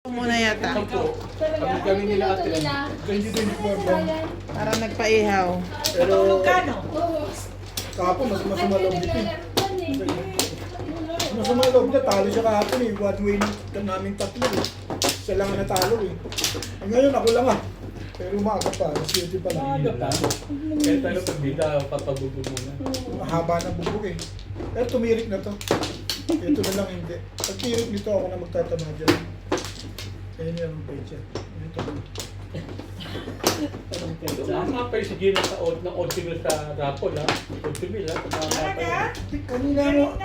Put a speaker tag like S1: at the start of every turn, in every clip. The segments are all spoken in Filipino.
S1: Muna yata.
S2: Kami nila ate.
S3: 2024 lang.
S1: Para nagpaihaw.
S3: Pero
S4: Kano?
S3: kahapon mas masama loob dito eh. Masama loob niya, talo siya kahapon eh. One way namin tatlo eh. Isa lang ang natalo eh. Ngayon ako lang ah. Pero umaga pa, mas 7 pa lang.
S2: Kaya tayo pag bida, papabubog muna.
S3: Mahaba na bubog eh. Pero tumirik na to. Ito na lang hindi. Pag tirik nito ako na magtatama dyan. Ayun yung page yan. Ito.
S2: Saan nga pa yung si Gina sa Oatmeal sa Rapol ha? Oatmeal ha?
S4: Talaga?
S3: Kanina mo,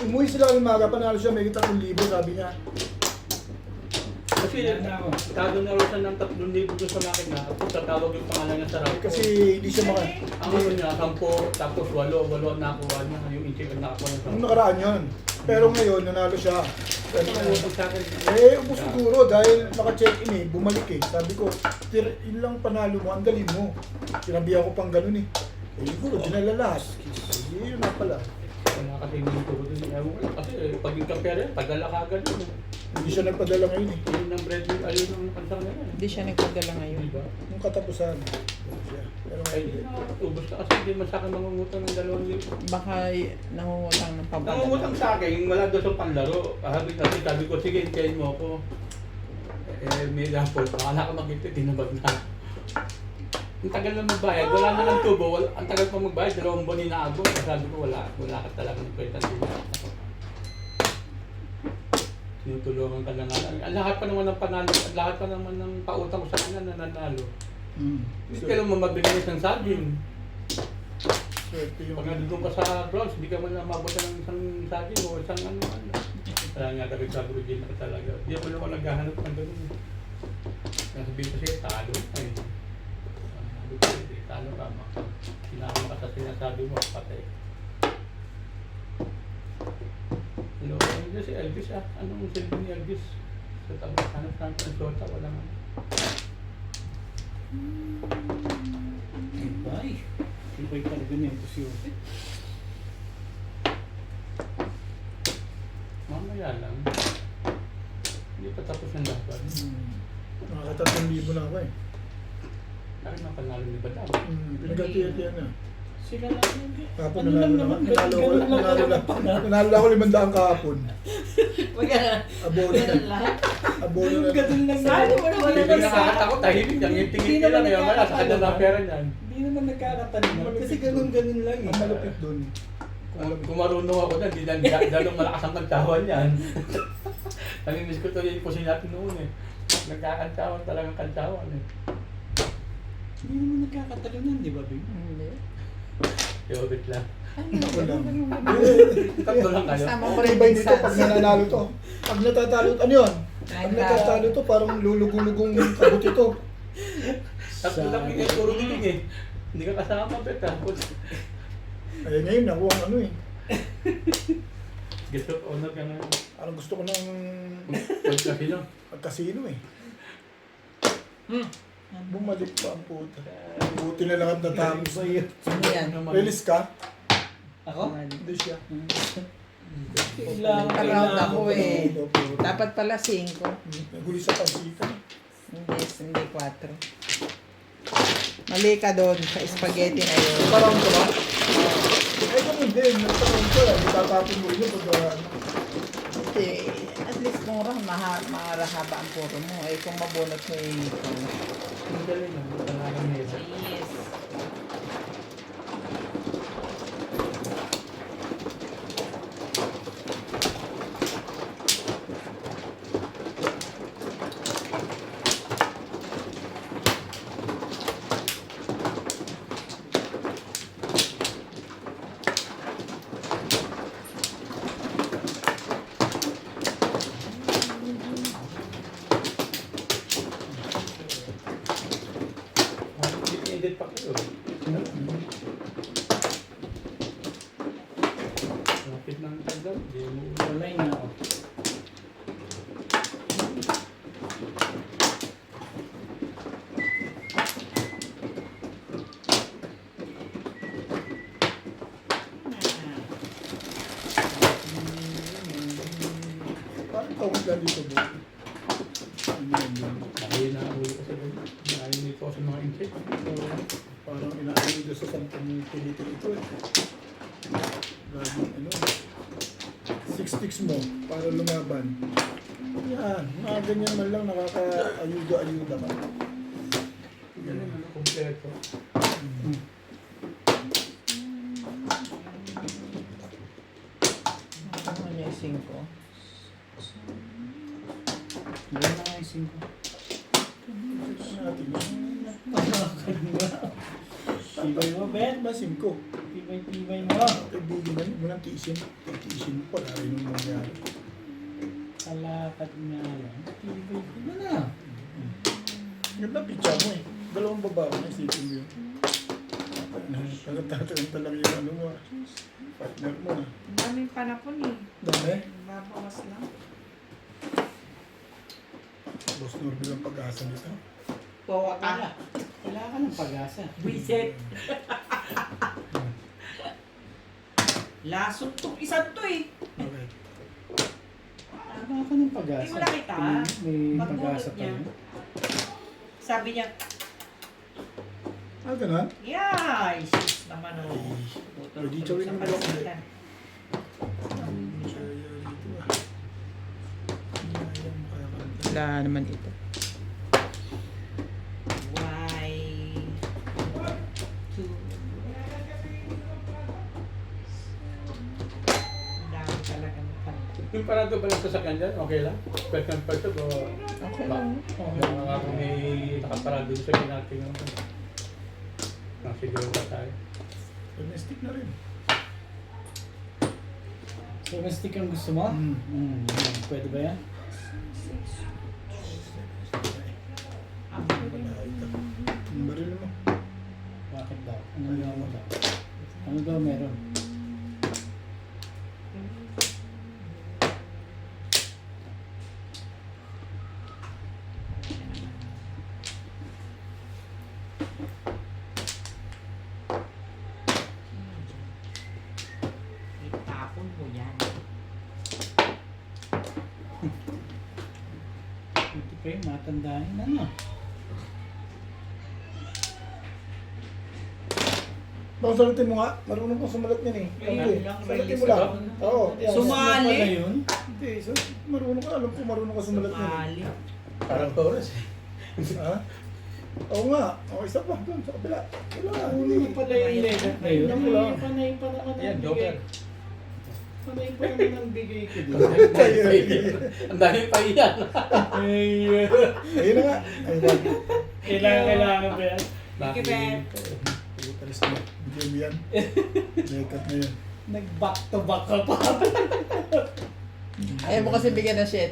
S3: umuwi sila ng umaga, panalo siya, may 3,000 sabi niya.
S2: Kasi talo na rin siya ng 3,000 doon sa makina. Tapos tatawag yung pangalan niya sa Rapol.
S3: Kasi hindi siya maka...
S2: Ang ano niya, 10, tapos 8 ang nakuha niya. Yung inchik ang nakakuha niya.
S3: Nung nakaraan yun. Pero ngayon, nanalo siya.
S2: Ano ang utang sa akin?
S3: Ubus siguro dahil naka-check-in eh, bumalik eh. Sabi ko, yun lang panalo mo, ang galing mo. Sinabihan ko pang ganun eh. Siguro, dinala lahat. Yun na pala.
S2: Wala kasi hindi ko din. Ewan ko lang. Kasi pag yung kapere, pagdala ka agad yun.
S3: Hindi siya nagpadala ngayon eh.
S2: Yun ang bread, ayun ang kansang nila.
S1: Hindi siya nagpadala ngayon.
S2: Diba?
S3: Nung katapusan. Siya. Pero
S2: Ay,
S3: ngayon,
S2: ubos na kasi hindi man sa akin mangungutang ng 2,000.
S1: Baka nangungutang ng papadala.
S2: Nangungutang sa akin, wala doon sa panlaro. Sabi ko, sige, hintayin mo ako. May rapol, akala ko mag-ipit, tinabag na. Ang tagal na magbayad, wala na ng tubo, ang tagal pa magbayad, 2 buwan inaabot. Sabi ko, wala ka talaga ng kwenta nila. Tinutulungan ka lang. Ang lahat pa naman ng panalo, ang lahat pa naman ng pautang ko sa kanya na nanalo. Hindi ka lang mamabili ng isang saging.
S3: swerte yung...
S2: Pag nandun ka sa bronze, hindi ka man mabutan ng isang saging o isang ano. Kaya nga dapat sabi ko din ka talaga. Hindi ako naman naghahanap ng ganun. Nasabihin ko siya, talo. Ay, sabi ko, talo ka. Sinama ka sa sinasabi mo, patay. Hello, ano si Elvis ah? Anong silbi ni Elvis? Sa tabas, hanap ng Sota, wala nga.
S5: Ay, sibay talaga niya ito si Ope.
S2: Mamaya lang. Hindi pa tapos ang laban.
S3: Nakaka-3,000 na ako eh.
S2: Bakit napanalo ni Badam?
S3: Pinagatiyan na.
S5: Sila lang yun.
S3: Kahapon
S5: Ano
S3: nanalo
S5: lang naman,
S3: naman.
S5: ganun
S3: Nanalo ako 500 kahapon.
S4: Magana.
S3: Abono na. Abono
S5: Yung
S3: na.
S5: ganun lang
S4: Saan mo
S5: naman.
S4: naman
S2: Hindi nakakatakot, tahimik lang. Yung tingin nila, may wala sa kanya na pera niyan.
S5: Hindi naman nagkakatanungan. Kasi ganun-ganun lang
S3: Ang
S5: eh.
S3: malupit doon.
S2: Kung marunong ako na, hindi dalong malakas ang kantawan yan. Namimiss ko ito yung pusin natin noon eh. Nagkakantawan talagang kantawan eh.
S5: Hindi naman nagkakatanungan, di ba, Bing?
S1: Hindi.
S2: Yobit lang.
S3: Ako lang.
S2: Tatlo lang kayo.
S1: Kasama ko
S3: Ang
S1: rin
S3: ibay nito
S1: minsan.
S3: pag nananalo to. Pag natatalo, ano yun? Pag natatalo to, parang lulugong-lugong kabut ito.
S2: Tatlo lang yung puro giling eh. Hindi ka kasama, bet ah.
S3: Ay ngayon, nakuha ang ano eh.
S2: Guest of honor ka nga.
S3: Parang gusto ko ng
S2: Huwag kasi no.
S3: pagkasino eh. Bumalik pa ang puta. Buti na lang at natapos sa iyo.
S1: Ano yan?
S3: Release ka?
S5: Ako?
S3: Hindi siya.
S5: Kailangan
S1: Around ako eh.
S3: Opo.
S1: Dapat pala 5.
S3: Naguli sa pansita.
S1: Hindi 4. Mali ka doon sa spaghetti na yun.
S3: Parang ka ba? Eh, ganun din. Nagparang ka lang. Itatapin mo yun pag ano.
S1: Kasi at least kung mahaba ang puro mo. Eh kung mabunot mo yung
S2: Ang galing ah. Talagang nila.
S1: Yes.
S2: Edit pa kayo. Lapit ng tagdam. Hindi mo
S5: Online na ako.
S3: Parang tawag lang dito mo.
S2: Dahil nakahuli kasi doon. Dahil nito sa mga insect.
S3: Parang inaano doon sa sampung pilito ito eh. Laging ano. 6 sticks mo para lumaban. Yan, mga ganyan man lang nakaka-ayuda-ayuda ka.
S2: Ganun, ano, kompleto.
S1: Ano niya yung 5?
S5: Meron na nga yung 5.
S3: Natin.
S5: Tibay mo, Ben.
S3: Ba, 5?
S5: Tibay mo.
S3: Kaibigan na, mo nang tiisin. Tiisin mo pala rin yung mangyari.
S5: Kalakad nga lang. Tibay mo na.
S3: Ganda picture mo eh. Dalawang babae na isipin mo yun. Nagtatagal talaga yung ano mo. Partner mo na.
S4: Ang daming panapon eh.
S3: Dami.
S4: Babawas lang.
S3: Boss Norby lang pag-asa nito.
S4: Bawa
S5: Wala.
S4: ka.
S5: Wala ka ng pag-asa.
S4: Reset. Lasot tong isang to eh.
S3: Okay.
S5: Wala ka ng pag-asa.
S4: Hindi mo nakita.
S5: May
S4: Pagbutot
S5: pag-asa pa
S4: niya.
S5: yun.
S4: Sabi niya,
S3: Ah, ganun?
S4: yay! Sus naman o.
S3: Pwede chawin
S4: Sa
S3: naman ako.
S4: pansitan.
S1: Wala naman ito.
S4: Why? Two. Ang dami talaga ng panapon.
S2: Yung parado ba lang sa sakyan dyan, okay lang? First and first o
S1: Okay lang.
S2: yung mga kung may nakaparado sa natin yung siguro ba tayo?
S3: Domestic na rin.
S5: Domestic ang gusto mo? Pwede ba yan?
S4: Ang
S3: Ang baril mo.
S5: Bakit daw? Ano daw mo daw? Ano daw meron?
S4: itapon mo yan.
S5: Ito pa yung matandaan na ano.
S3: Baka salutin mo nga. Marunong kang sumulat yan eh.
S4: Ayun lang,
S3: Salutin mo
S4: release
S3: lang. Oo. yan.
S4: Sumali.
S5: Ano pala yun?
S3: Hindi. Marunong ka. Alam ko marunong ka sumulat yan.
S4: Mali.
S2: Parang Taurus eh.
S3: Ha? Oo nga. O, isa pa. Doon sa kabila. Wala.
S5: Ano pala yung legat na yun?
S3: Yan mo lang.
S5: Panay pa naman
S2: Yan,
S5: ang
S2: Joker.
S5: bigay. Panay pa naman ang bigay ko din.
S2: Ang dami pa iyan.
S3: Ayun na nga. Ayun na.
S5: Kailangan ba yan?
S4: Thank you, Ben.
S3: Pagkatalis na. Bigyan mo yan. Lekat na yan.
S5: Nag-back to back ka pa.
S1: Ayaw mo kasi bigyan ng 7.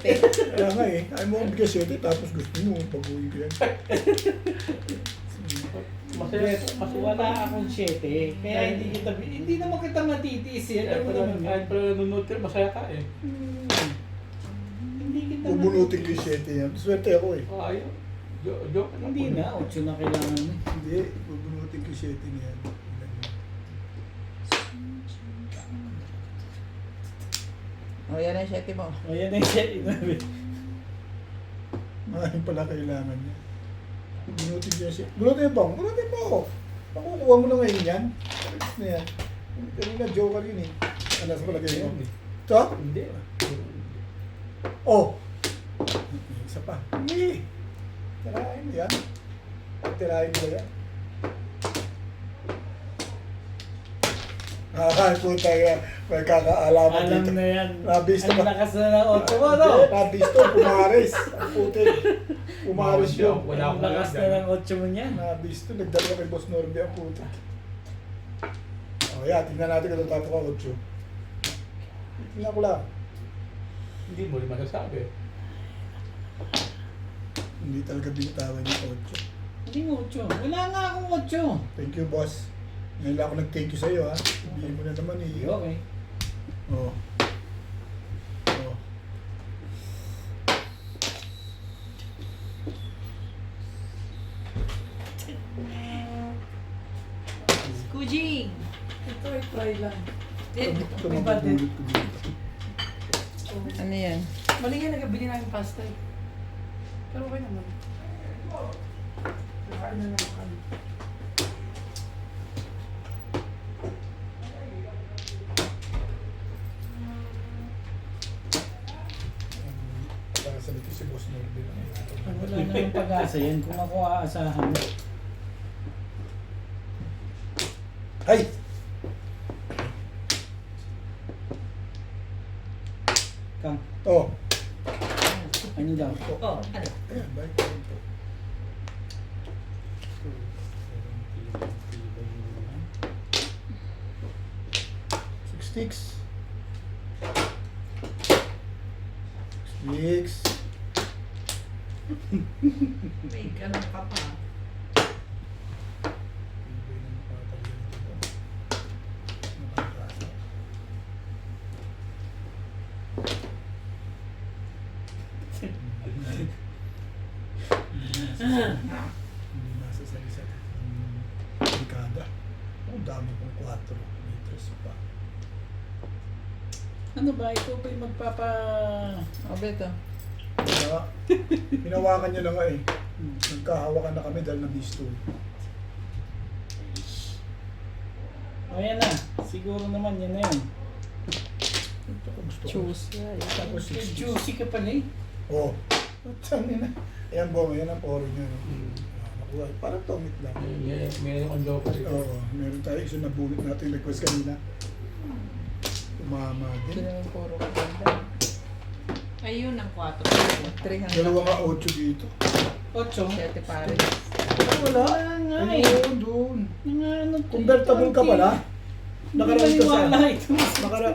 S3: Kaya nga eh. Ayaw mo kong bigyan 7 tapos gusto mo. Baguhin ko yan.
S2: Masaya.
S5: Wala akong 7. Kaya hindi naman kita matitiis eh. Alam mo naman
S2: Kahit
S5: yun.
S2: pala nanonood ka, masaya ka eh.
S5: Hindi kita
S3: Bubunutin ko yung 7 yan. Swerte ako eh.
S2: Ayaw. Joke na
S5: Hindi na, 8 na kailangan mo.
S3: Hindi. Bubunutin ko yung 7 na yan.
S1: O, yan ang 7 mo.
S5: O yan ang set.
S3: Maraming pala kailangan niya. Bunutin niya siya. Bunutin mo. Bunutin mo. Makukuha mo na ngayon yan. Alis na yan. Kanina joker yun eh. Ano sa palagay mo? Ito?
S2: Hindi.
S3: Oh! Isa pa. Hindi. Tirahin mo yan. Tirahin mo yan. Puta yan. May kakaalaman
S5: Alam
S3: dito.
S5: na yan.
S3: Nabis na
S5: Ang
S3: ba?
S5: lakas na ng 8 mo, no?
S3: Nabis to. Pumaris. Ang putin. Pumaris yun.
S2: Wala
S5: Ang
S2: akong
S5: lakas na ng 8 mo niyan.
S3: Nabis to. Nagdala kay Boss Norby ang putin. O yan. Tingnan natin kung tato ka 8. Tingnan ko lang.
S2: Hindi mo rin masasabi.
S3: Hindi talaga binitawan yung 8.
S5: Hindi 8. Wala nga akong 8.
S3: Thank you, boss. Ngayon lang ako nag-thank you sa'yo, ha. Sabihin mo na naman, eh.
S5: Okay.
S3: Oo. Oo.
S4: Kujing!
S5: Ito ay try lang.
S3: Ito
S5: may button.
S3: mabubulot ko dito.
S1: Ano yan?
S5: Mali nga nagabili namin pasta eh. Pero okay naman. Kain na naman kami.
S3: Pag-asa nito si Boss Norbin.
S5: Wala naman pag-asa yan kung ako aasahan mo.
S3: Ay!
S5: Kang,
S3: Oh!
S5: ano daw?
S4: Oh, ano?
S3: Ayan, balik ko rin po. Six sticks. Six.
S4: May ganun ka pa.
S3: Hindi nasa salisa. Dekada. Ang dami kong 4 liters pa.
S5: Ano ba? Ito ba yung magpapa...
S1: O, Beto.
S3: Kaya, hinawakan niya na nga eh. Nagkahawakan na kami dahil na-bisto.
S5: O yan na. Siguro naman yan na yun.
S3: Ito ko gusto ko.
S1: Choose.
S3: Tapos
S5: May
S3: 60.
S5: juicy ka pala eh.
S3: Oh. Saan yun na? Ayan bo, yan ang poro niya. No? Nakuha. Parang tomit lang.
S2: Meron kang joker.
S3: Oo, meron tayo. Isa na bunit natin request kanina. Umama
S1: Sino
S3: din.
S1: yung puro ganda?
S4: Ayun ang 4.
S1: 300.
S3: Dalawa nga 8 dito.
S5: 8.
S1: Siyete pare.
S3: Wala.
S5: nga eh.
S3: Ayun, doon.
S5: Ano,
S3: Convertible ka pala? Nakaraan ka sa...
S5: Maniwala ito.
S3: Nakara...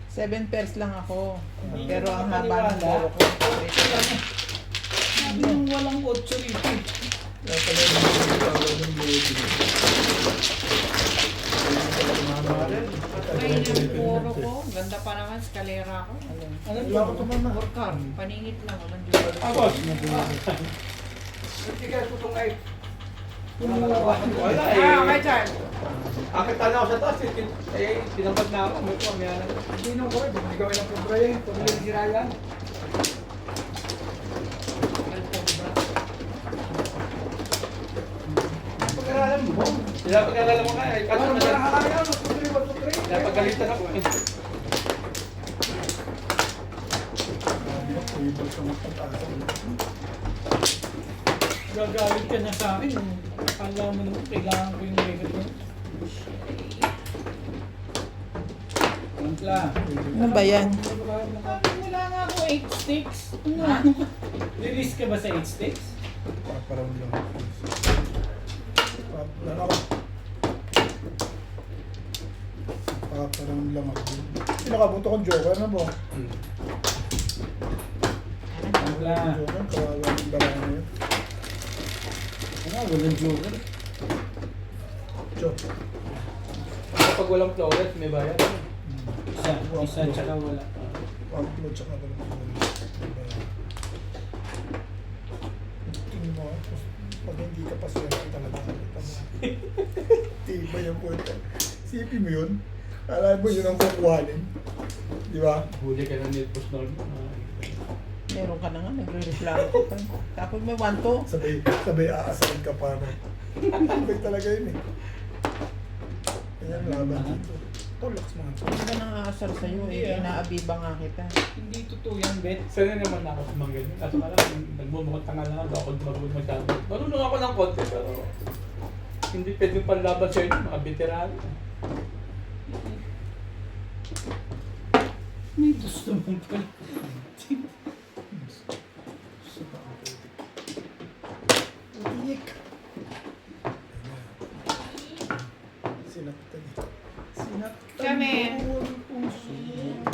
S1: 7 pairs lang ako.
S5: Hindi
S1: Pero
S5: ka
S1: ang haba ng
S5: maniwala.
S1: puro ko.
S5: Sabi nung walang 8 rito.
S3: Kaya pala yung mga tawag ng lady.
S4: Ayun yung puro ko. Ganda pa naman, skalera ko.
S5: Ano
S3: Wala ko tumama.
S4: Workar. Paningit lang. Walang Diyos.
S2: Tapos, wala eh.
S4: Okay, Charles.
S2: Akit na ako sa taas eh. Tinamad na ako. May pamiyana.
S3: Sino ko? Hindi ka ng kubra yan. Pamilya si Ryan.
S2: Pag-aralan mo. Sila pag-aralan mo nga eh. Kaso napagalitan ako eh.
S3: Table sa mga pag-asa.
S5: Gagalit ka na sa akin. Akala mo naman kailangan ko yung record mo. Angkla.
S1: Ano ba yan?
S5: Wala nga ako 8 sticks. Ano? Release ka ba sa 8 sticks?
S3: Paparound lang. Paparound lang ako. Pinakabuto kong joker na po.
S5: Angkla.
S3: Joker, kawawa ng dalawa na yun.
S5: Ano? Walang joker.
S3: Jo.
S2: Kapag walang flawless, may bayad.
S5: Isa tsaka wala.
S3: Upload tsaka ba ng tingin mo, pag hindi ka pa swerte talaga. Tiba yung punta. Sipin mo yun. Alam mo yun ang kukuhanin. Di ba?
S2: Huli ka ng nilpos norm.
S1: Meron ka na nga, nagre-reklamo ka pa. Tapos may 1-2.
S3: Sabay aasarin ka pa. Sabay talaga yun eh. Ayan, laban dito. Tolaks mga to.
S1: Hindi ka nang aasar sa'yo eh.
S5: Yeah.
S1: Inaabiba nga kita.
S5: Hindi totoo yan, Bet.
S2: Sana naman ako sa mga ganyan. Kaso nga lang, nagmumukhang tanga lang ako. Ako marunong masyado. Marunong ako ng konti pero hindi pwedeng panlaban sa inyo, mga veterano.
S5: May gusto mong pala.
S3: Utik. Sinaktan eh. Sinaktan
S4: Kami.
S3: mo ang puso mo.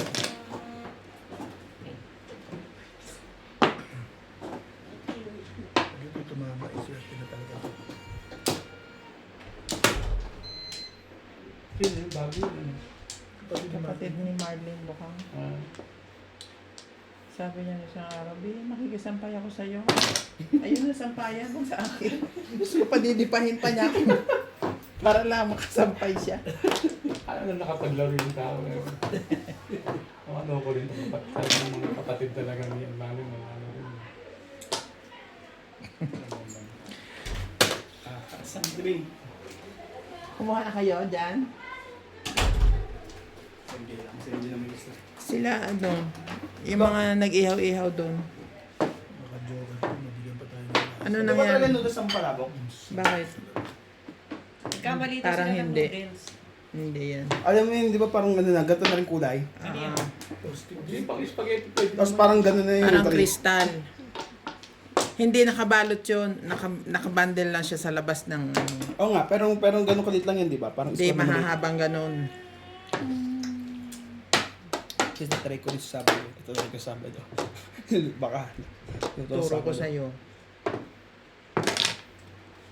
S3: Pag ito tumama, iswerte na talaga.
S2: Sino yung bago yun?
S3: Kapatid ni
S1: Kapatid
S3: Martin.
S1: ni Marlene Bukang. Sabi niya na isang araw, makikisampay ako sa'yo. Ayun na, sampayan mo sa akin. Gusto ko pa didipahin pa niya ako. Para lang makasampay siya.
S2: Ano na nakapaglaro yung tao ngayon? Ano ko rin, mga kapatid talaga niyan. Ano rin.
S5: cream.
S1: Kumuha na kayo dyan.
S5: Hindi lang, kasi hindi naman gusto.
S1: Sila ano, yung mga nag-ihaw-ihaw doon.
S3: Naka-joker ko, mabigyan pa tayo ng
S1: Ano
S5: Di
S1: na
S5: ba talaga
S1: yan?
S5: noodles ang palabok?
S1: Bakit?
S4: Nagkabalita
S1: Parang
S4: sila ng
S1: hindi.
S4: noodles.
S1: Hindi yan.
S6: Alam mo yun, di ba parang ano na, gato na rin kulay?
S1: Ah,
S3: Toasted
S2: Yung
S3: din.
S2: pang spaghetti pwede
S6: Tapos
S2: naman.
S6: parang gano'n na yung
S1: parang
S6: tarik.
S1: kristal. Hindi nakabalot yun. Nakabundle lang siya sa labas ng ano.
S6: Oo nga, pero gano'n kalit lang yan, di ba? Parang
S1: Hindi
S6: squad na maliit.
S1: mahahabang ganun.
S6: Kasi natry ko rin sa Sabado. Ito na ko sa Sabado. Baka. Ito
S1: Turo
S6: sa
S1: ko
S6: Sabado.
S1: sa'yo.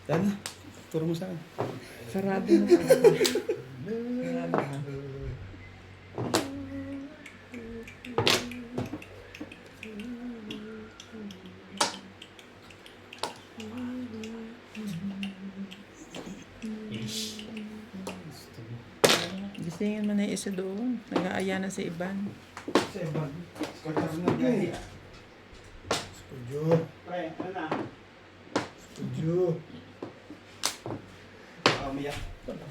S6: Yan na. Turo mo sa akin.
S1: Sarado na. Sarado na. Gisingin mo na yung isa doon. Nag-aaya na si Iban.
S6: Sa ibang. Studio.
S3: Studio.
S5: Pre, ano na?
S3: Studio.
S6: Umiyak.
S3: Ganun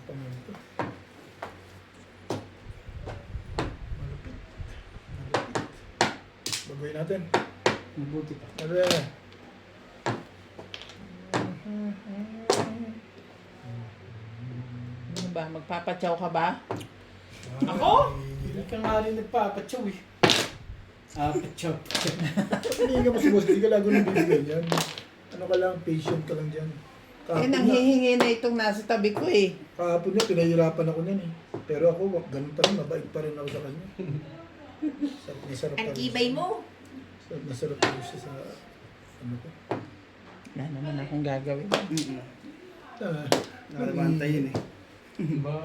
S3: pa man ito. Malupit. Baguhin natin.
S6: Mabuti pa.
S3: Ano yan?
S1: Ano ba? Magpapatsaw ka ba?
S5: Ako? Hindi ka nga rin nagpapatsaw eh. Patsaw.
S3: Hindi ka mo si boss, hindi ka lagi nang bibigay yan. Ano ka lang, patient ka lang dyan.
S1: Eh, nanghihingi na itong nasa tabi ko eh.
S3: Kahapon nga, pinahirapan ako niyan eh. Pero ako, ganun pa rin, mabait pa rin ako sa kanya. Sarap na sarap pa rin.
S4: mo.
S3: Sarap na sarap pa rin siya sa, ano ko.
S1: Wala naman akong gagawin.
S3: Ah,
S6: Nakabantayin eh.
S2: Ba?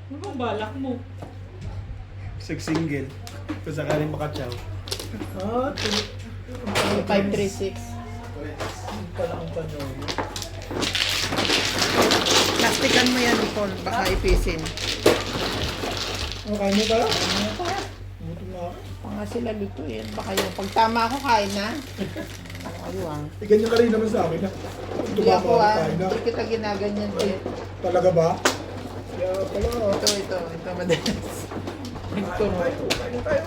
S5: Ano bang balak mo?
S6: Single. Kung sakaling makatsaw.
S3: Ah,
S1: 536.
S3: Yung pala ang panyo.
S1: Plastikan mo yan, Nicole. Baka ipisin.
S3: Ano, kain mo tayo? Gutom na ako.
S1: Mga sila luto yan. Baka yung pagtama ako, kain na. Ayun.
S3: Eh, ganyan ka rin naman sa akin.
S1: Hindi ako
S3: Kain na.
S1: hindi kita ginaganyan. Eh.
S3: Talaga ba? Kaya pala.
S1: Ito madalas. Ito.
S3: Kain tayo.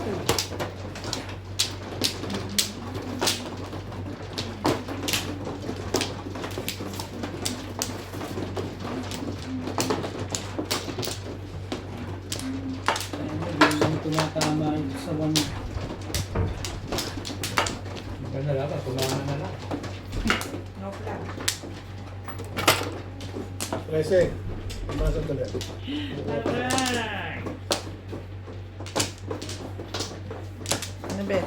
S5: Hindi mo tumatama ito sa one.
S2: Maganda lang, patulangan na lang.
S4: No plan.
S3: 13. Mga sandali.
S5: Alright!
S1: Ano ba?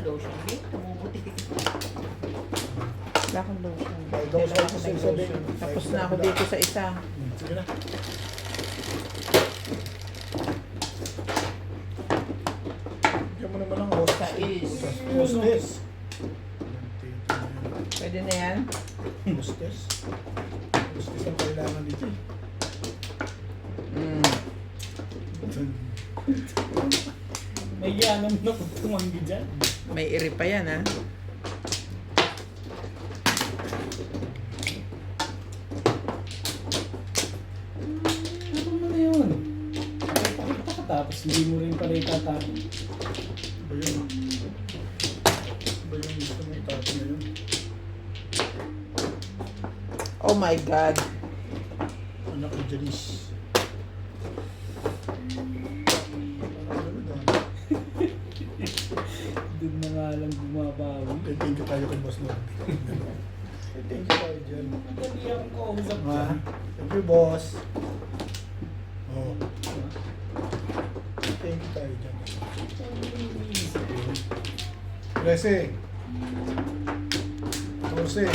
S4: Lotion din. Tumubuti.
S1: Wala akong lotion.
S3: Ay, daw sa
S1: Kailangan ko ng
S3: isa
S1: lotion.
S3: din.
S1: Tapos na ako dito sa isa.
S3: Sige na. Bigyan mo naman ng hostess. Hostess.
S1: Pwede na yan?
S3: Hostess. Hostess ang kailangan dito eh.
S1: Mm.
S5: May yanam na kung tumanggi dyan.
S1: May iri pa yan, ha?
S5: Ano mo na yun? Pakita ka tapos hindi mo rin pala itatapon.
S3: Ba yun? Ba yung gusto mo itapon na yun?
S1: Oh my God.
S3: Anak ni Janice.
S5: Doon na nga lang bumabawi.
S3: Thank you tayo kay Boss Norby. Thank you tayo dyan.
S5: Madali akong kausap
S3: Ma,
S5: dyan.
S3: thank you boss. Oh. Thank you tayo dyan.
S5: Iniisip ko yun.
S3: 13. 14.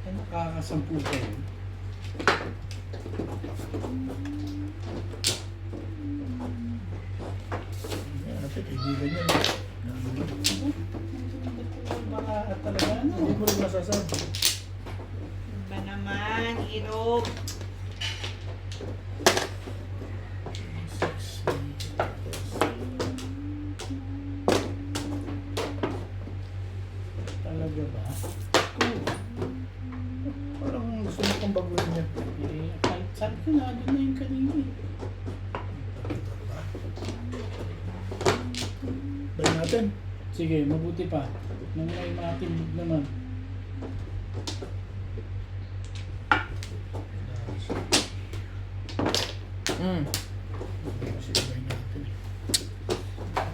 S5: Ay, nakakasampu ka yun.
S3: Ate, kaibigan yan.
S5: Baka talaga ano.
S3: Hindi mo rin masasabi.
S4: Ba naman, irog.
S3: gusto mo pang baguhin yan?
S5: Eh, kahit sabi ko na, doon na yung kanina eh.
S3: Bayin natin.
S5: Sige, mabuti pa. Nang may matindog naman.
S1: Mm.
S3: Kasi bayin natin.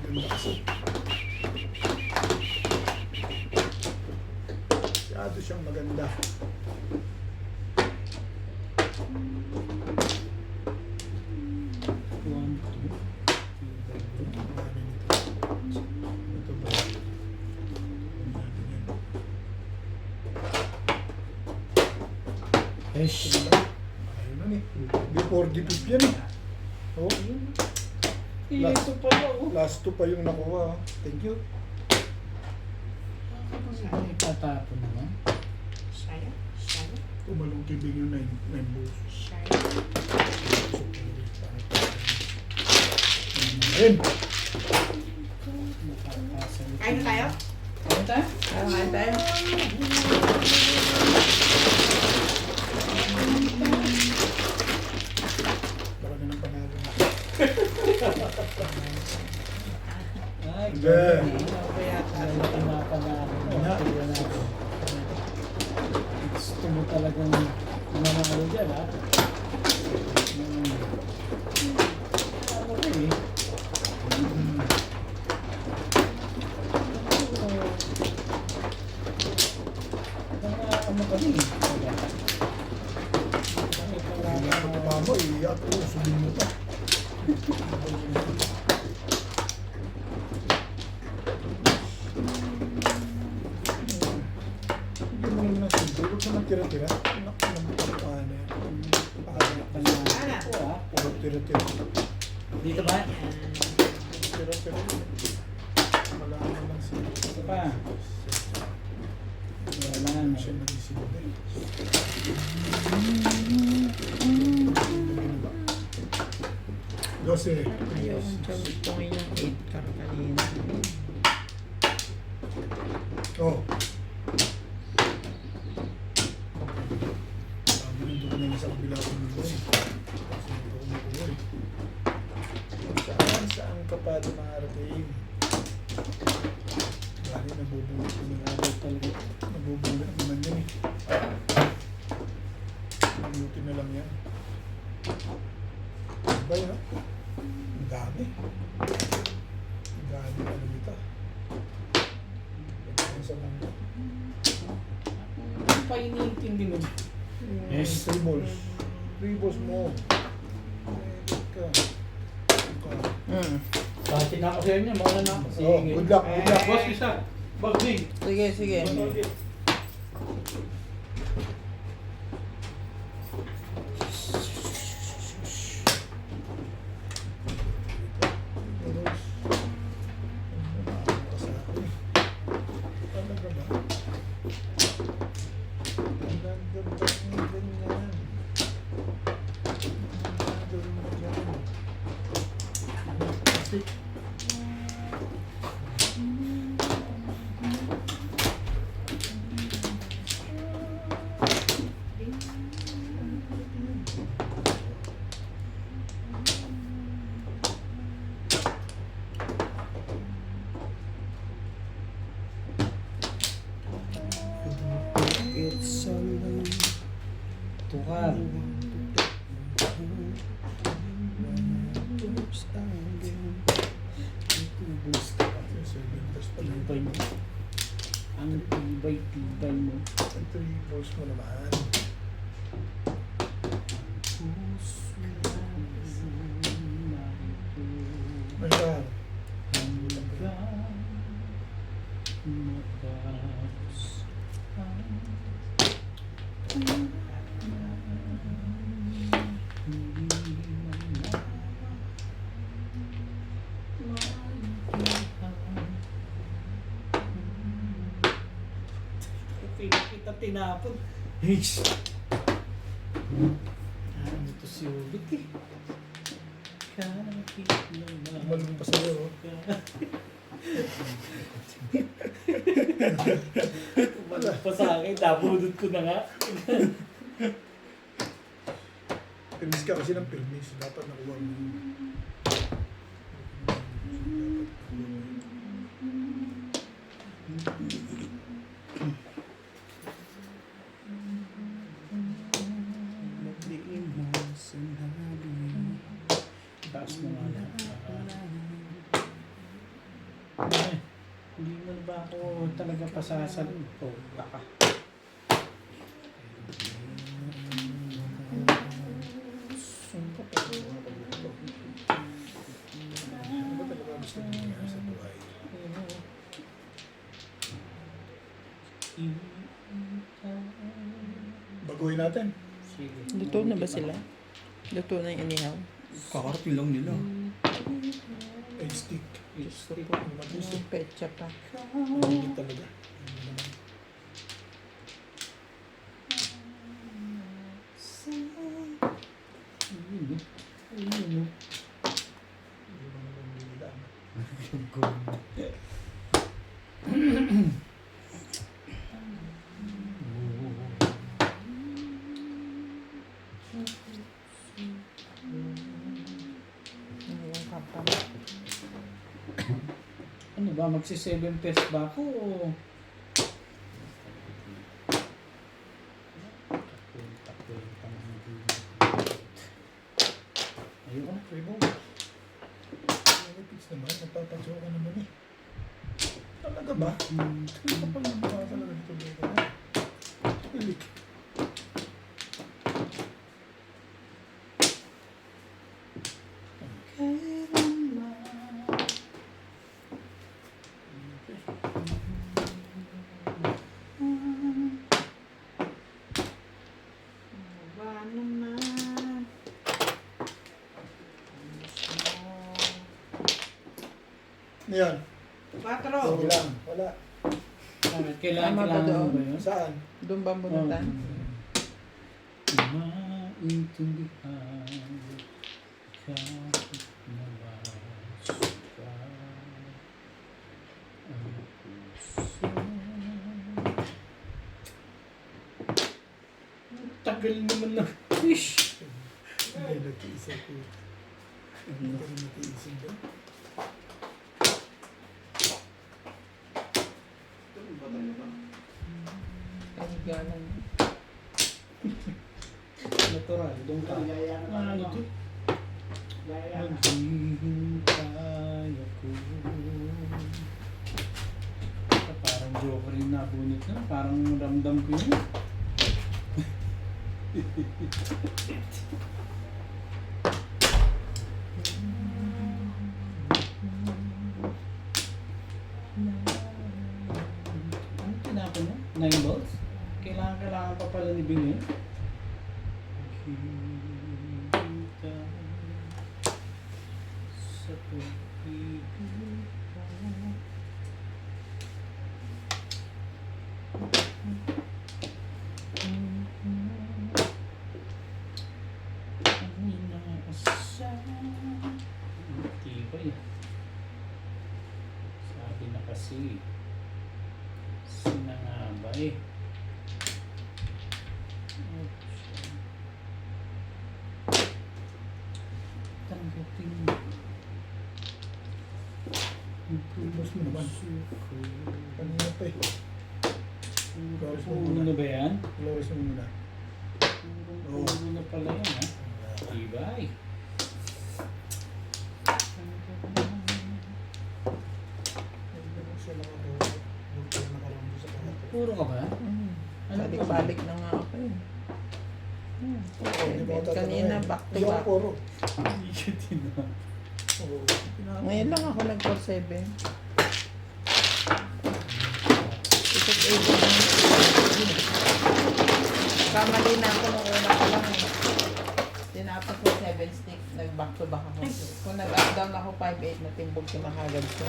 S3: Ganda kasi. Masyado siyang maganda.
S5: One, two.
S3: Ito ba?
S5: Esh.
S3: Ayun na ni. Before the fifth yan eh. Oh,
S5: Eh, ito pala oh.
S3: last two pa yung nakuha. Thank you.
S5: Ay, tatapon naman.
S4: Shayo? Shayo?
S3: Tumalong tibing yung 9 balls.
S4: Shayo?
S3: Ayun.
S5: Nakakasalit.
S4: Kain na tayo?
S5: Ano tayo?
S1: Kain tayo.
S3: Baka na ng panalo na.
S5: Ay,
S3: Hindi.
S5: ganun eh. Lalaki na pa na natuwa natin. Gusto mo talagang manalo dyan, ha? Ano ko eh. Ano kami?
S3: Hindi ako tumama eh. At usubin mo pa. Hindi mo naman nasin. Huwag naman tira-tira. Naku naman. Paano yan?
S4: Ana.
S3: Puro tira-tira.
S5: Dito ba?
S3: Tira-tira. Wala naman siya.
S5: Dito pa. Wala na.
S3: Siya nag-isimba eh. Dose.
S1: Ayaw ang tungin yung 8 car kanina.
S3: Oh. Sabi nandun na sa kabila ko nito eh. Kasi ito ko makuha eh. Saan ka pa dumarating? Dahil nabubulot ko na nga talaga. Nabubulot naman yan eh. Nabuti na lang yan. Diba yun? Ang dami. Ang dami ano dito. Ito sa mundo.
S5: Ano pa iniintindi mo?
S3: Yes. 3 balls. 3 balls mo. Meron ka.
S1: Mm.
S2: Pati na ako sa inyo, mauna na ako.
S3: Oh, good luck, good luck.
S2: Boss, isa. Bagding.
S1: Sige, sige.
S3: Talaga ba? Ang ganda ba ng ganyan? Ang ganda mo dyan. Kasi,
S6: It's alright.
S5: Tukar.
S3: seven balls pa lang.
S5: Tibay mo. Ang tibay mo.
S3: Ang 3 balls mo naman. Ayan.
S5: Kita tinapon. Hish. Ito si Ubit eh. Kahit naman.
S3: Tumalong pa sa'yo. Oh.
S5: Tumalong pa sa akin. Nabudot ko na nga.
S3: Permis ka kasi ng permis. Dapat nakuha mo yun.
S6: Magdiin mo sinabi.
S5: Taas mo nga lang. Ay, hindi mo ba ako talaga pasasalin? Oh, baka.
S3: Ano ba talaga gusto mo nangyari sa buhay? Baguhin natin.
S5: Sige.
S1: Luto na ba sila? Luto na yung inihaw?
S6: Kakarating lang nila.
S3: Egg stick.
S1: Gusto po. Yung pecha pa.
S3: Mahilig talaga. Hindi mo naman nila.
S1: Yung kapal.
S5: Ano ba, magsi-7 pairs ba ako o... Ayoko na.
S3: Pwede mo. Pits naman. Nagpapatso ka naman eh. Talaga ba? Ano ka pang nabaka talaga dito dito? Hilik.
S4: Ba naman?
S3: Ano yan?
S4: 4.
S3: Sige lang. Wala.
S5: Kailangan
S1: Tama ba
S5: mo
S1: doon?
S5: ba yun?
S3: Saan?
S1: Doon ba bunutan?
S5: Maintindihan kahit nawas ka ang puso. Ang tagal naman ng fish.
S3: Hindi nag-iisip ko. Hindi ko rin nag-iisip ko.
S1: Kaya lang.
S5: Natural, doon ka. Ano to? Maghihintay ako. Parang joker yung nabunot na. Parang ramdam ko yun. Ano tinapon mo? 9 balls? Kailangan pa pala ni Bing yun. Kita sa pag-ibig ko. Ang inaasahan. Tibay ah. Sabi na kasi, sinangabay. Tanggapin mo.
S3: Ubus mo naman. Kanina pa eh.
S5: Puro na ba yan?
S3: Flores mo muna.
S5: Puro na pala yan ha. Tibay.
S3: Hindi mo siya nakakuha. Huwag ka nakarambo sa kahapon.
S5: Puro ka ba? Ano
S1: Balik-balik na nga ako eh.
S3: Hindi mo ako
S1: Kanina
S3: tatanungin.
S1: back to
S3: Hindi ako
S1: back.
S3: puro.
S5: Hindi ka tinawag.
S3: Oo.
S1: Ngayon lang ako nag-4-7. Isip 8 lang. Kamali na ako nung una ko lang eh. Tinapos ko 7 stick, nag-back to back ako. Kung nag-up down ako 5-8, natimbog ko na kagad ko.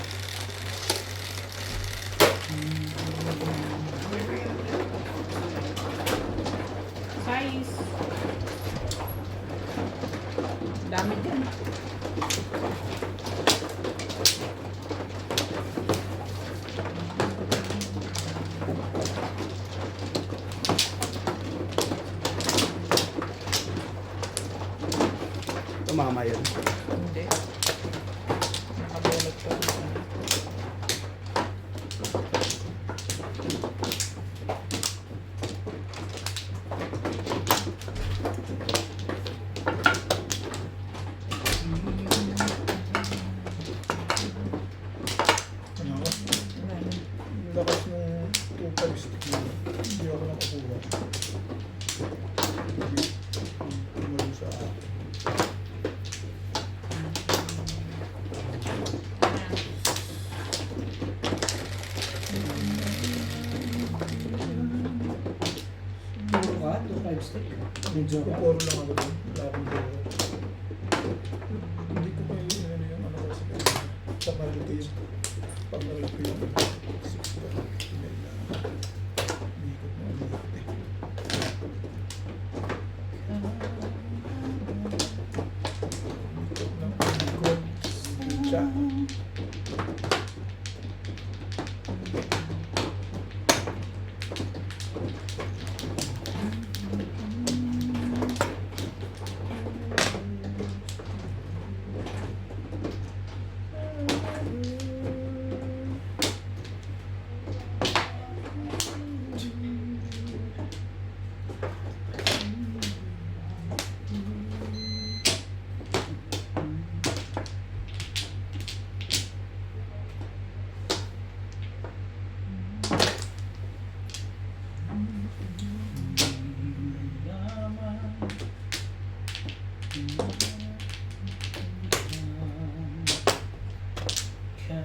S4: Size.
S1: Dami dyan.
S6: Tumama yun.
S1: Hindi. Nakabulot ko.
S3: Ano ako? Yung lakas nung 2-5 stick na yun, hindi ako nakakuha. Hindi. Tumalo sa akin.
S5: Puro ka? 2-5 stick? Medyo ka?
S3: Puro lang ako doon. Wala akong puro. Hindi ko pa yung ano yung ano kasi. Pangalit ko yung pangalit ko yung 6 ba? Pinailan. Umiikot na umiikot eh. Umiikot na umiikot. Siya.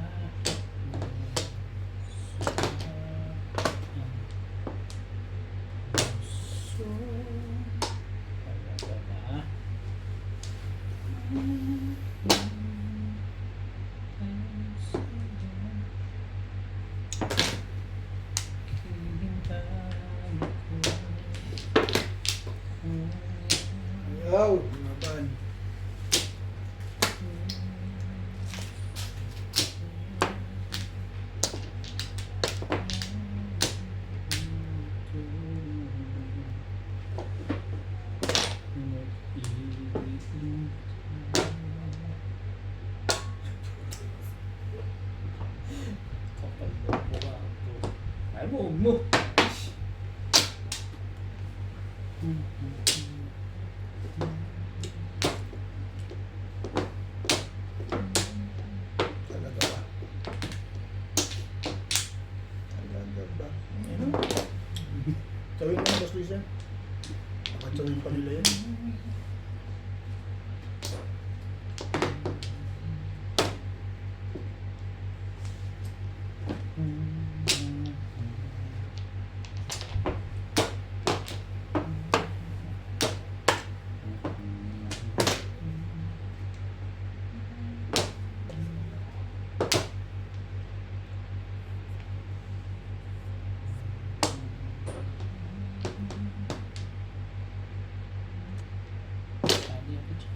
S3: Ayaw, naman.
S5: Ay mo, huwag mo.
S3: Talaga ba? Talaga ba? Ano? Tawin mo, Boss Luisa. Nakatawin pa nila yan.
S5: Sabi ako dyan.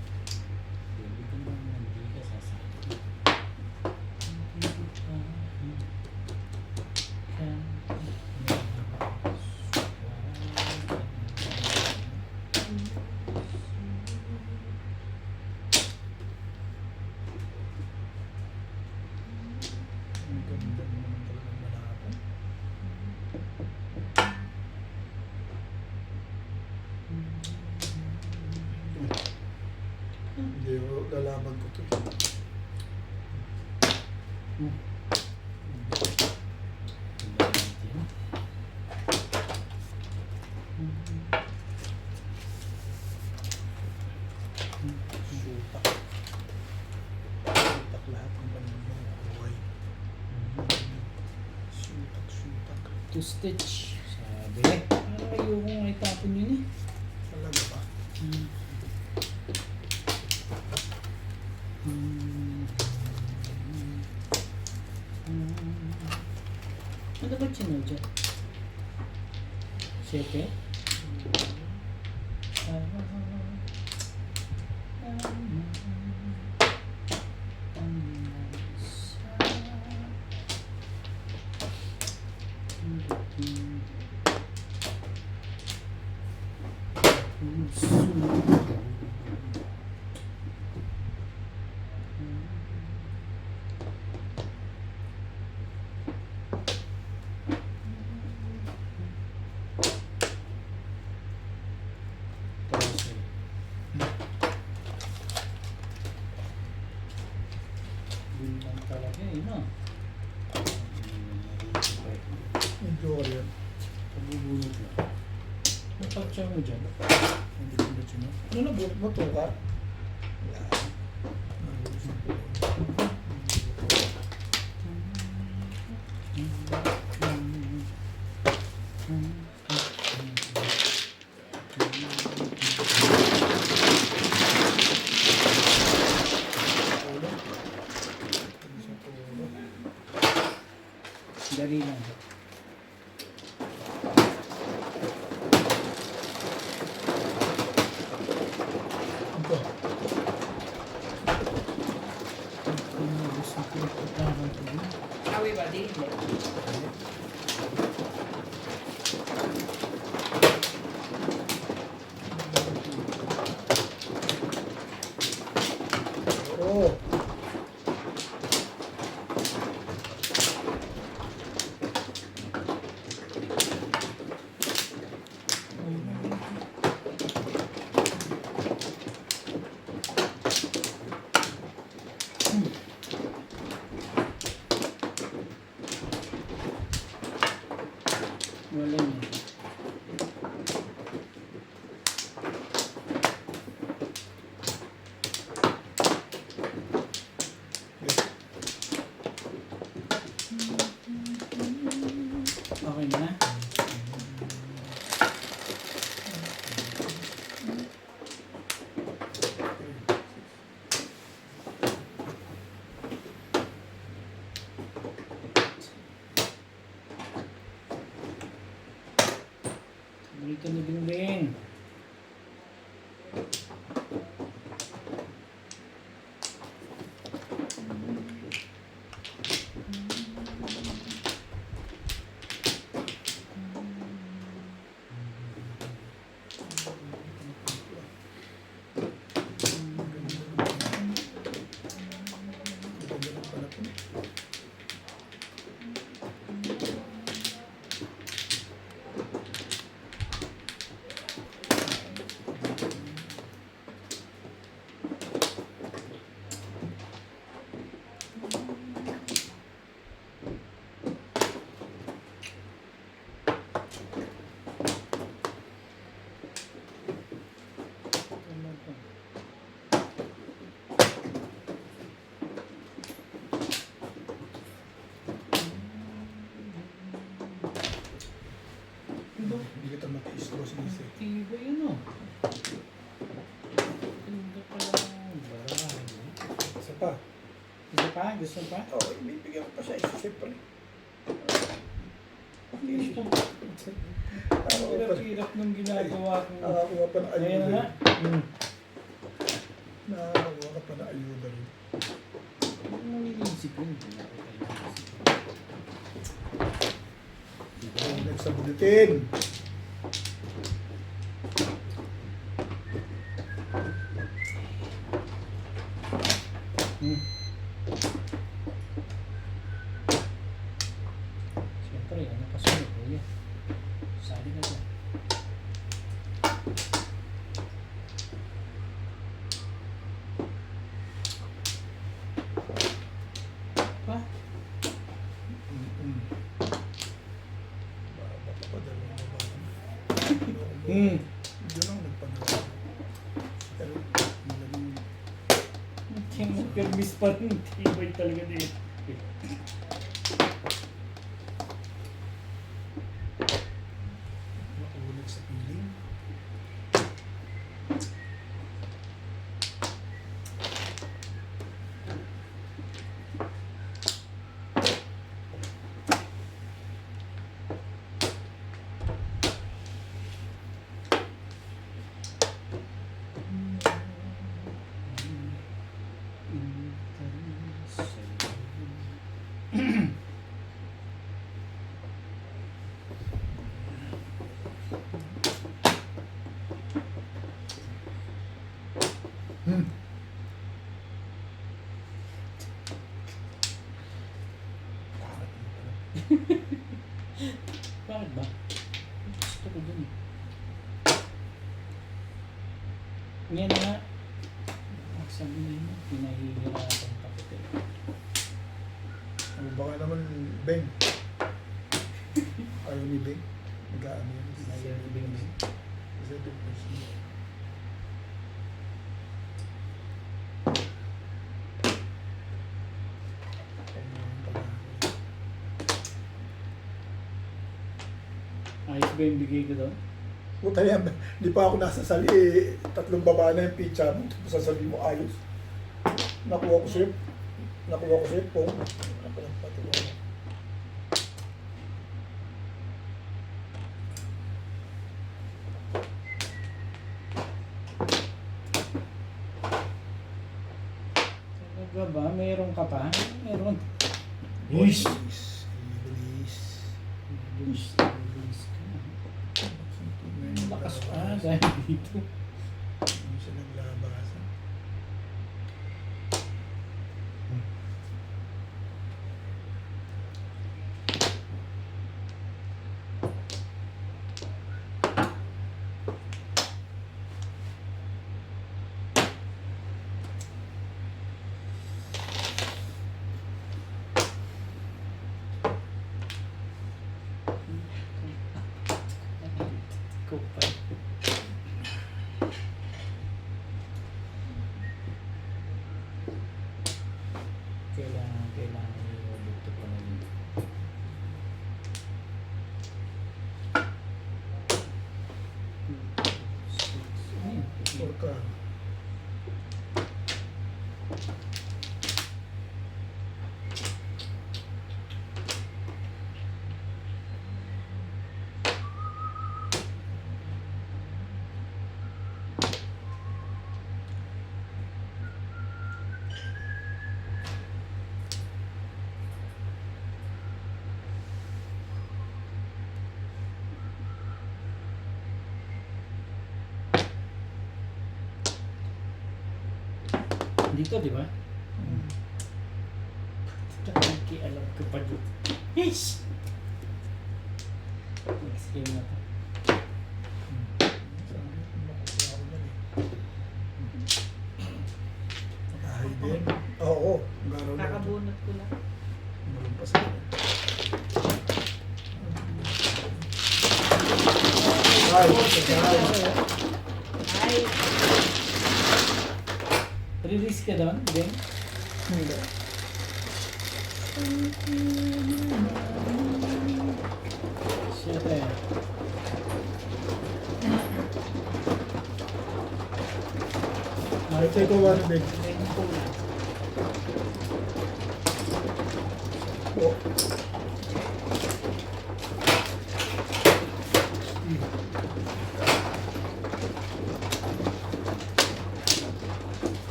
S5: Hindi ko naman hindi ka sasabi.
S3: Ang ganda naman talagang malabo. Hindi ako lalaban ko to. Sutak. Sutak lahat ng panahon mo. Buhay. Sutak, sutak.
S5: To stitch. Sabi. Parang ayokong itapon yun eh.
S3: Talaga ba?
S5: Ano ba sinodya? 7? diretso mo dyan.
S3: Ang diretso mo. Ano na, bunot mo, tuka? Wala. Nagulos na po. Ulo. Sa ulo.
S5: Dali lang.
S3: Ito.
S4: Awi ba din?
S3: Oo.
S5: Wala niya. Okay na? Dito ni Bingbing.
S3: Ganda ng pala po.
S5: Ano to?
S3: Hindi kita matiis ko sinisi.
S5: Tiba yun o. Tiba pala ang barahan.
S3: Isa pa.
S5: Gusto pa? Gusto pa?
S3: Oo, ibibigyan ko pa siya. Isa siyempre.
S5: Hindi pa.
S3: Ako pa.
S5: Hirap-hirap nung ginagawa ko.
S3: Nakakuha pa ng
S5: Ayan
S3: ayuda
S5: na.
S3: rin. Nakakuha ka pa ng ayuda rin.
S5: Ano yung inisip ko? Hindi na ako tayo.
S3: Next sa bulletin.
S5: Siyempre, ano pa sunod? Kuya. Sali na to. Pa?
S3: Baka pa dalawang babae.
S5: Hmm.
S3: Yun ang nagpanalo. Pero malaking
S5: King permis pa rin. Tibay talaga din.
S3: makulit sa piling.
S5: Bakit ba? Gusto ko dun eh. Yan nga. Sabi na yun, pinahihirapan pa kita.
S3: O baka naman Beng. Ayaw ni Beng. Nag-ano yun.
S5: Ayaw ni Beng. Ayos ba yung bigay ko doon?
S3: Puta yan, di pa ako nasasali eh. 3 baba na yung pizza mo. Sasabi mo ayos. Nakuha ko sa'yo. Pong.
S5: Talaga ba? Meron ka pa? Meron.
S3: Yes.
S5: Bilis ka na. Lakas pa dahil dito.
S3: Hindi siya naglabasan.
S5: Ikaw pa. Kailangan yung dito pa naman.
S3: Porka.
S5: Dito, di ba? Nakialam ko pa dito. Yes! Next game na to.
S3: Ay, din. Oo. Garaw na.
S4: Kakabunot ko lang.
S3: Meron pa sa akin. Ay,
S4: Ay,
S5: Release ka doon, Ben?
S1: Hindi.
S5: Shit eh.
S3: Ay, take a one, big.
S4: ganyan ko lang.
S3: Oh.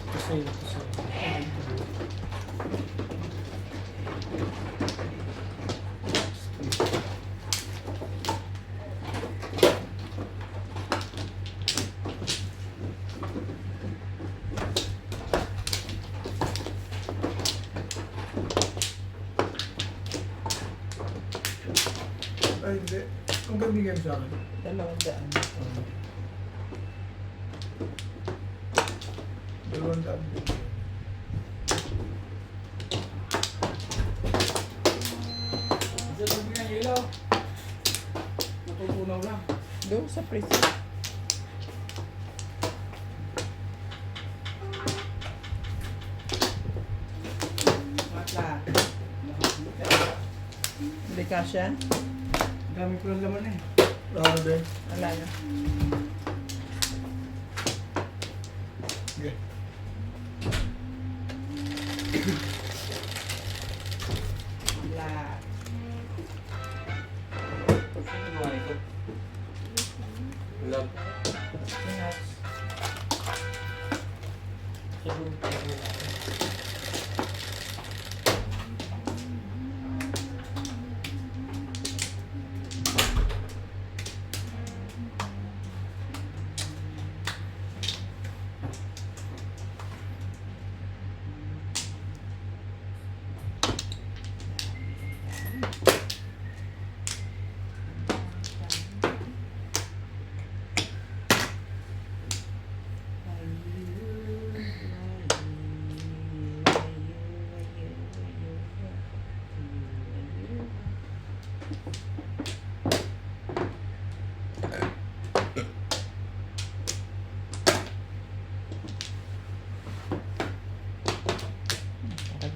S5: Ito sa'yo.
S3: Ay, hindi. Kung bibigyan mo sa akin.
S1: 200.
S3: 200.
S2: Kasi sabi nga ilaw. Natutunaw lang.
S1: Doon sa prison.
S4: Mata.
S1: Hindi kasya.
S2: Ang dami ko lang laman eh.
S3: Ah, din.
S1: Wala na.
S3: Okay.
S4: Black.
S2: Sino gawa nito? Love.
S1: Pinas.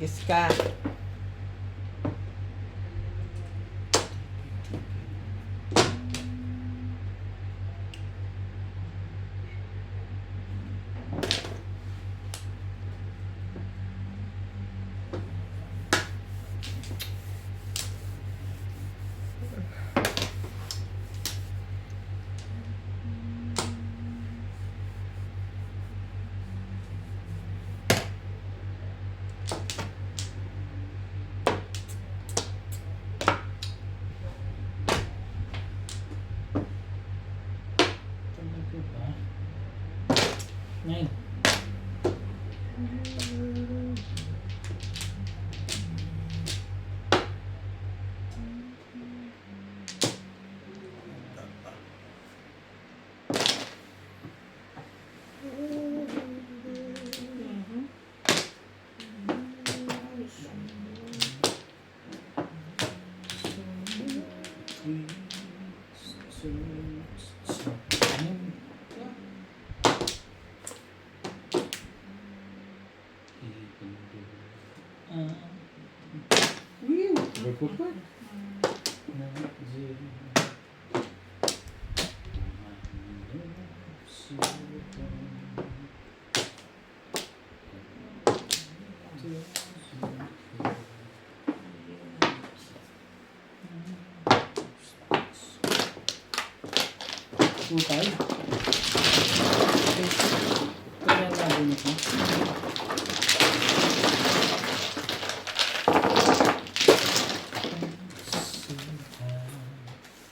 S1: Iska.
S5: Tuloy ko ba? 9. Tutay. Kaya nabunot mo.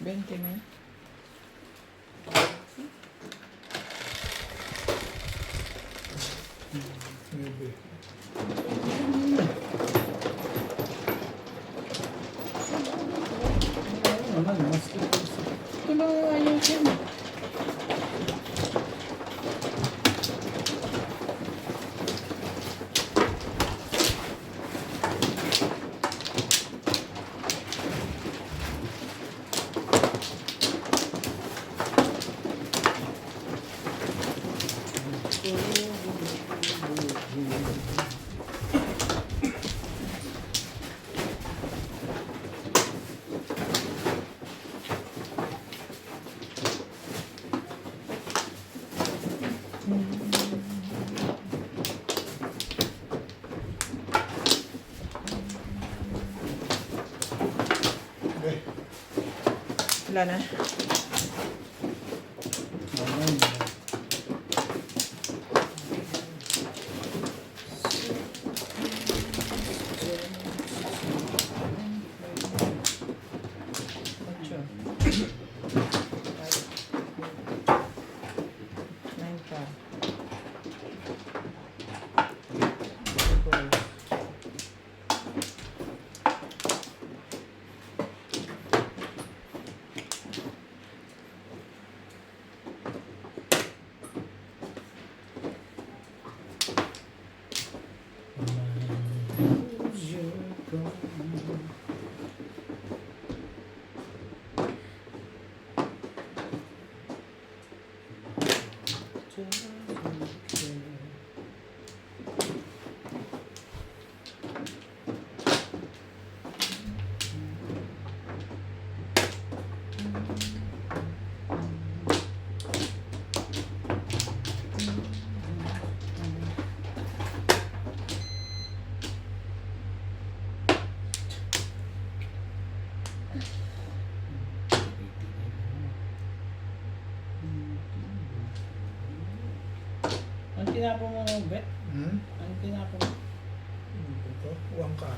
S1: Bente na.
S3: Maybe.
S5: Ano naman, mas ito.
S1: Ito na ayos yan.
S3: Okay.
S1: Wala na. Ocho. Nine pa.
S5: Ang tinapo mo, Bet?
S3: Hmm?
S5: Ang tinapo mo?
S3: Ito, uwang ka.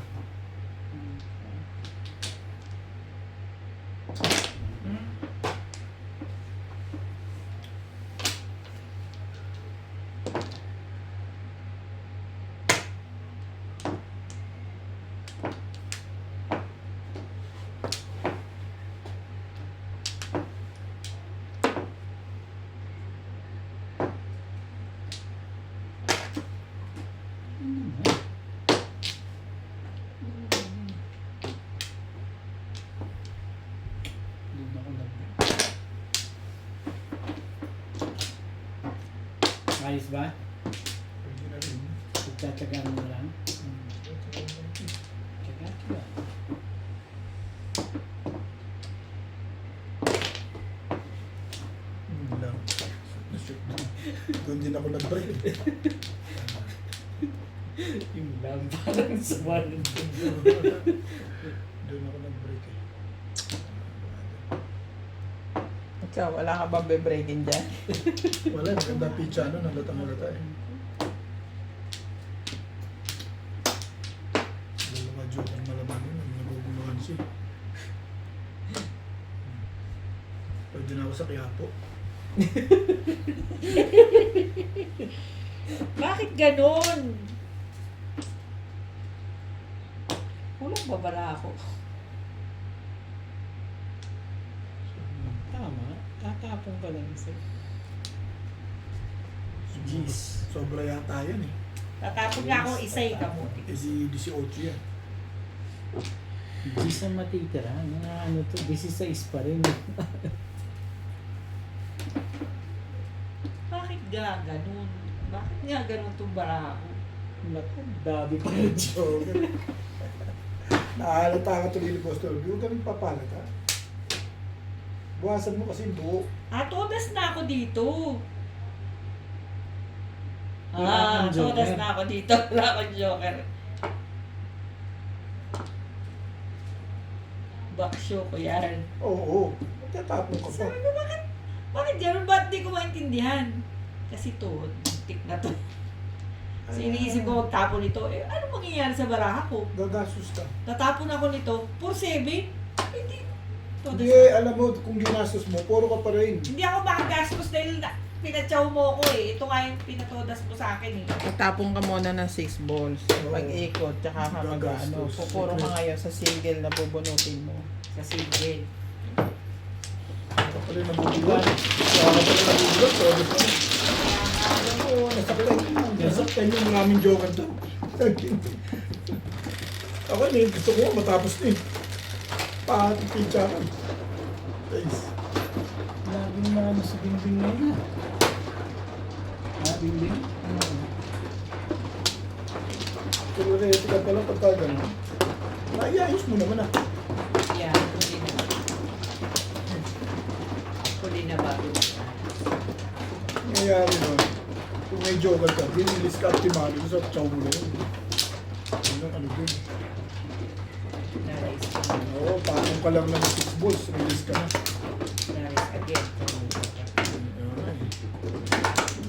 S5: Doon ako lang. Ayos ba?
S3: Pwede na rin.
S5: Pagtsatsagaan mo lang.
S3: Hmm. Doon din ako nag-break.
S5: Yung lang, parang sama ng
S3: Doon ako nag-break eh.
S1: Ikaw, wala ka bang be-breaking dyan?
S3: Wala, maganda pizza ano, nalatang-halata eh. Dalawa joke ang malaman yun, ang naguguluhan siya. Pwede na ako sa Quiapo.
S4: Bakit ganon? Walang babara ako.
S5: Tama, tatapon ka lang isa.
S3: Jeez. Sobra yata yan eh.
S4: Tatapon nga ako isa'y kamuti.
S3: Eh di 18 yan.
S5: Gis ang matitira. Mga ano to, 16 pa rin.
S4: Bakit nga ganon? Bakit nga ganon itong bara ako?
S5: Naku, dabi pa yung joke.
S3: Naalata ka tuloy ni Pastor. Huwag kang papalat ha. Buwasan mo kasi yung buo.
S4: Todas na ako dito.
S5: Wala kang joker.
S4: Todas na ako dito. Wala akong joker. Baksyo ko yan.
S3: Oo. Magtatapon ka pa.
S4: Sabi ko, bakit gano'n? Ba't di ko maintindihan? Kasi to, tik na to. So iniisip ko magtapon nito, ano mangyayari sa baraha ko?
S3: Gagastos ka.
S4: Tatapon ako nito, 4-7? Hindi.
S3: Hindi, alam mo, kung ginastos mo, puro ka pa rin.
S4: Hindi ako makagastos dahil pinatsaw mo ko eh. Ito nga yung pinatodas mo sa akin eh.
S1: Magtapon ka muna ng 6 balls.
S3: Oo.
S1: Pag-ikot, tsaka ka mag-ano.
S3: Gagastos.
S1: Pupuro ka ngayon sa single na bubunutin mo.
S4: Sa single.
S3: Ako pa rin nabubulat. Ako pa rin nabubulat. Sorry pa rin. Alam mo, nasaktan yung maraming joker to. Ako na gusto ko matapos na eh. Pati pizza ka. Guys.
S5: Laging na ano sa bingbing ngayon. Bingbing?
S3: Pero ready ka pala pagka gano'n. Naiayos mo naman ah.
S4: Yan, huli na. Huli na bago.
S3: Nangyayari nun. Kung may joker ka, dinilis ka optimalo sa chow mo na yun. Yun ang ano dun.
S4: Narais ko.
S3: Oo, paano ka lang ng 6 balls, release ka na.
S4: Narais again.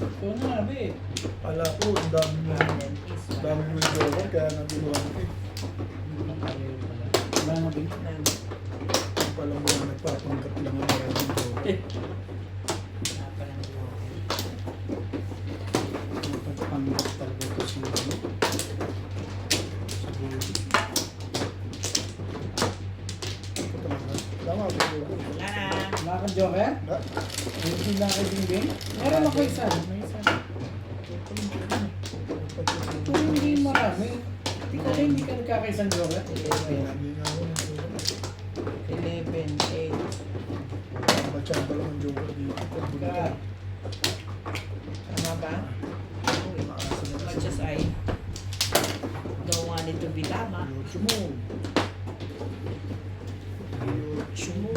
S5: Ito na, be.
S3: Pala ko, ang dami mo. Ang dami mo yung joker, kaya nabiluan ko eh.
S5: Hindi pa kayo pala. Wala na, be.
S3: Pala mo na nagpapanggap lang ang maraming joker.
S5: Pagpanggap talaga ito sa ano. Siguro.
S3: Ito talaga. Tama ako joker.
S4: Wala na.
S5: Wala kang joker?
S3: Wala.
S5: Hindi lang kay Bingbing? Meron ako isa. May isa. Kung hindi marami, hindi ka nagkakaisang joker.
S3: Marami nga ako ng joker.
S1: 11, 8.
S3: Machamba lang ang joker dito.
S5: Pagka,
S1: Tama ba?
S3: Maasa na
S4: Much as I don't want it to be tama.
S3: Yotsu mo. Yotsu mo.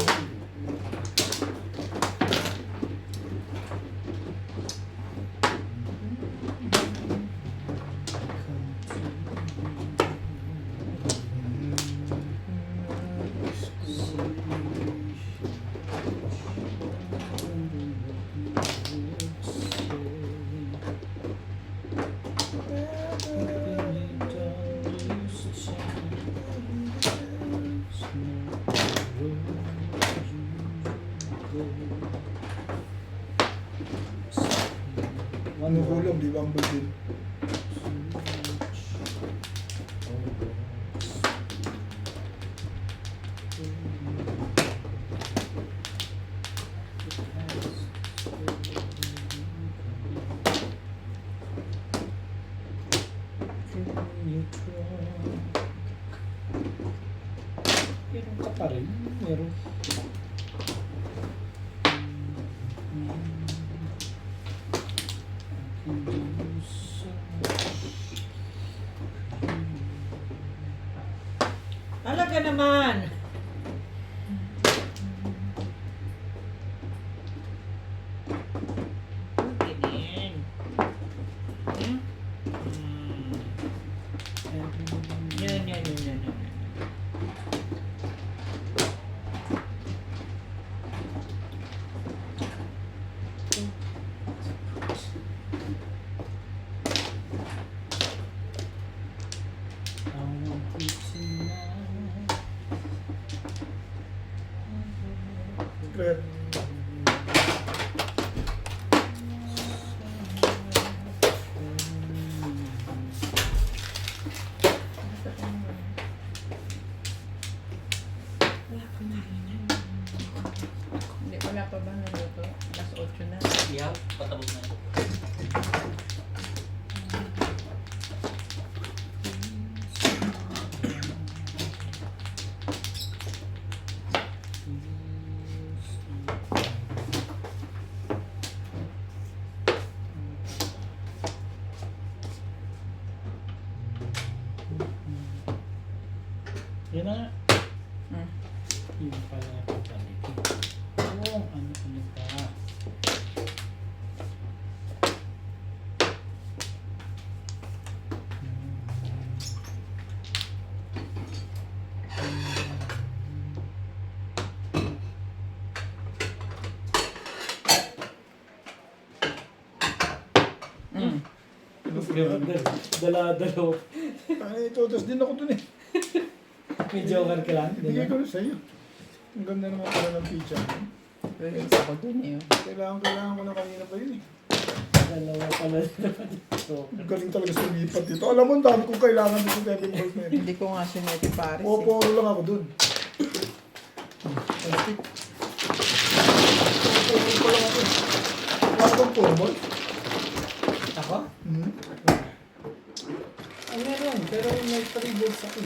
S3: Ano hulog, di ba ang bulbin?
S5: meron ka pa rin. Meron.
S4: Talaga naman. Okay,
S7: ihaw, patapos na ito.
S5: Yan na nga.
S1: Hmm.
S5: Yun pala nga papalitin. Oo, ano pa.
S1: Mm.
S5: Dala-dalaw.
S3: Ay, totos din ako dun eh.
S5: May joker ka lang.
S3: Ibigay ko na sa'yo. Ang ganda naman pala ng pizza.
S1: Release ako dun eh.
S3: Kailangan ko na kanina pa yun eh.
S5: Dalawa pala naman.
S3: Ang galing talaga sumipat dito. Alam mo, ang dami kong kailangan dito sa Kevin Halls na yun.
S1: Hindi ko nga sineti Paris eh.
S3: Puro lang ako dun. Plastic. Puro pa lang ako. Wala kang formal.
S5: Ako?
S3: Hmm?
S5: Ah, meron. Pero may 3 balls ako.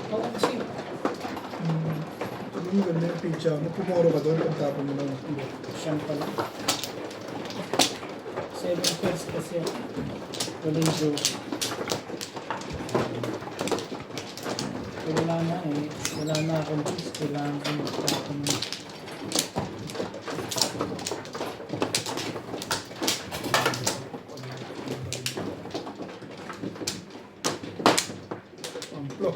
S5: Ako kasi.
S3: Sabi mo, ganda yung pizza mo. Pumoro ka doon, pagtapon mo lang.
S5: Siyang pala. 7 pairs kasi ako. Walang joke. Wala na eh. Wala na akong cheese. Kailangan ko magtapon ng
S3: Amplo.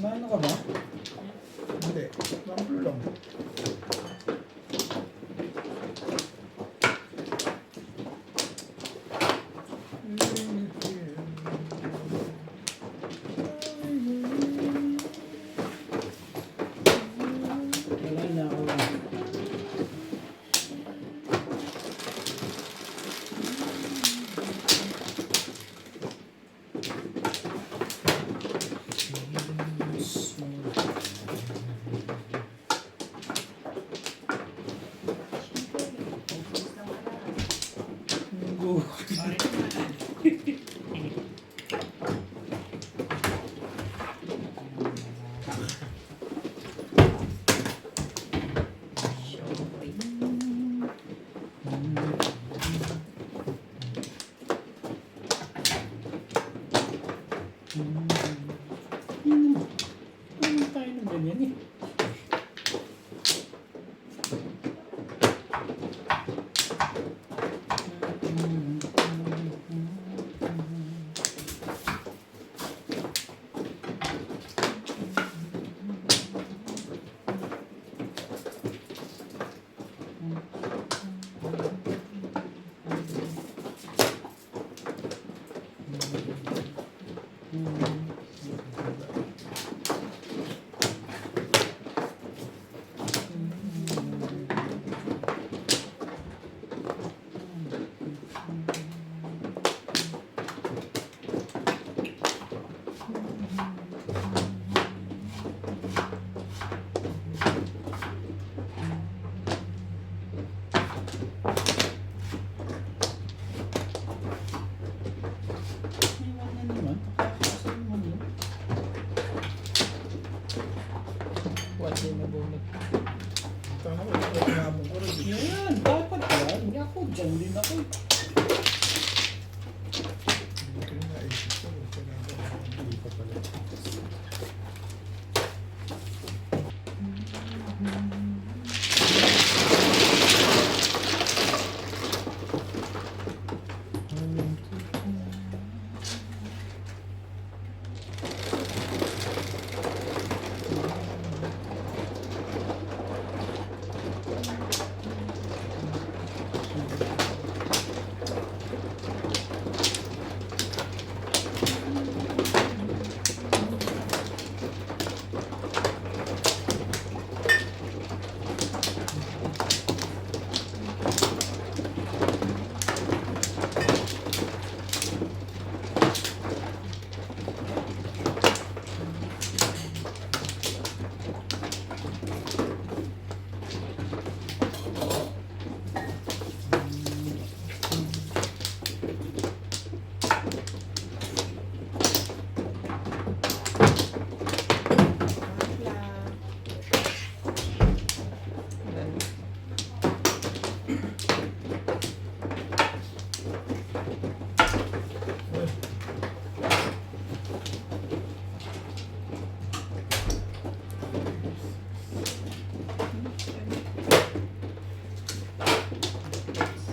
S5: Maano ka ba?
S3: Hindi. Amplo lang.
S5: Wala na ako. Ano tayo ng ganyan eh? Iwan na naman. Kakakasin mo yun.
S1: What din na bunot.
S3: Tama ko, ito pinamon ko rin.
S5: Yan, dapat yan. Ako, dyan din ako.
S3: Hindi ko na naisip ko. Hindi pa pala.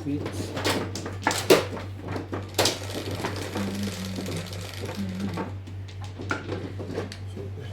S5: quits.
S3: Super.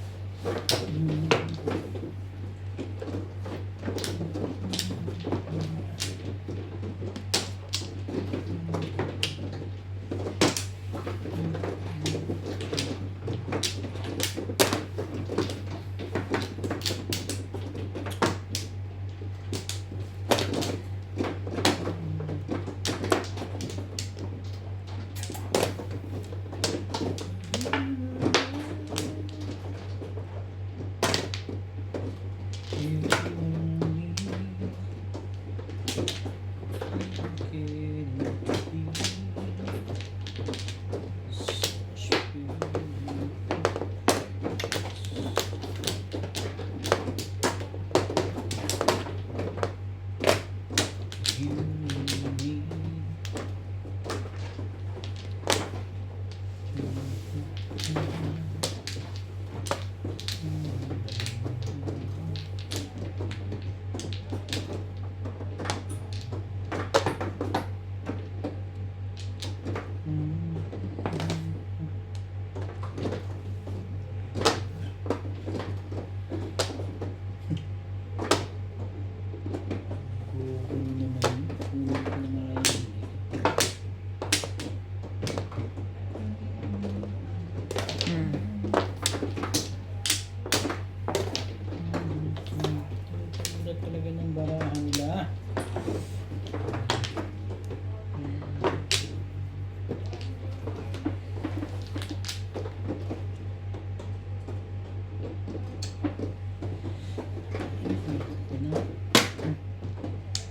S5: Ganda talaga ng barahan nila.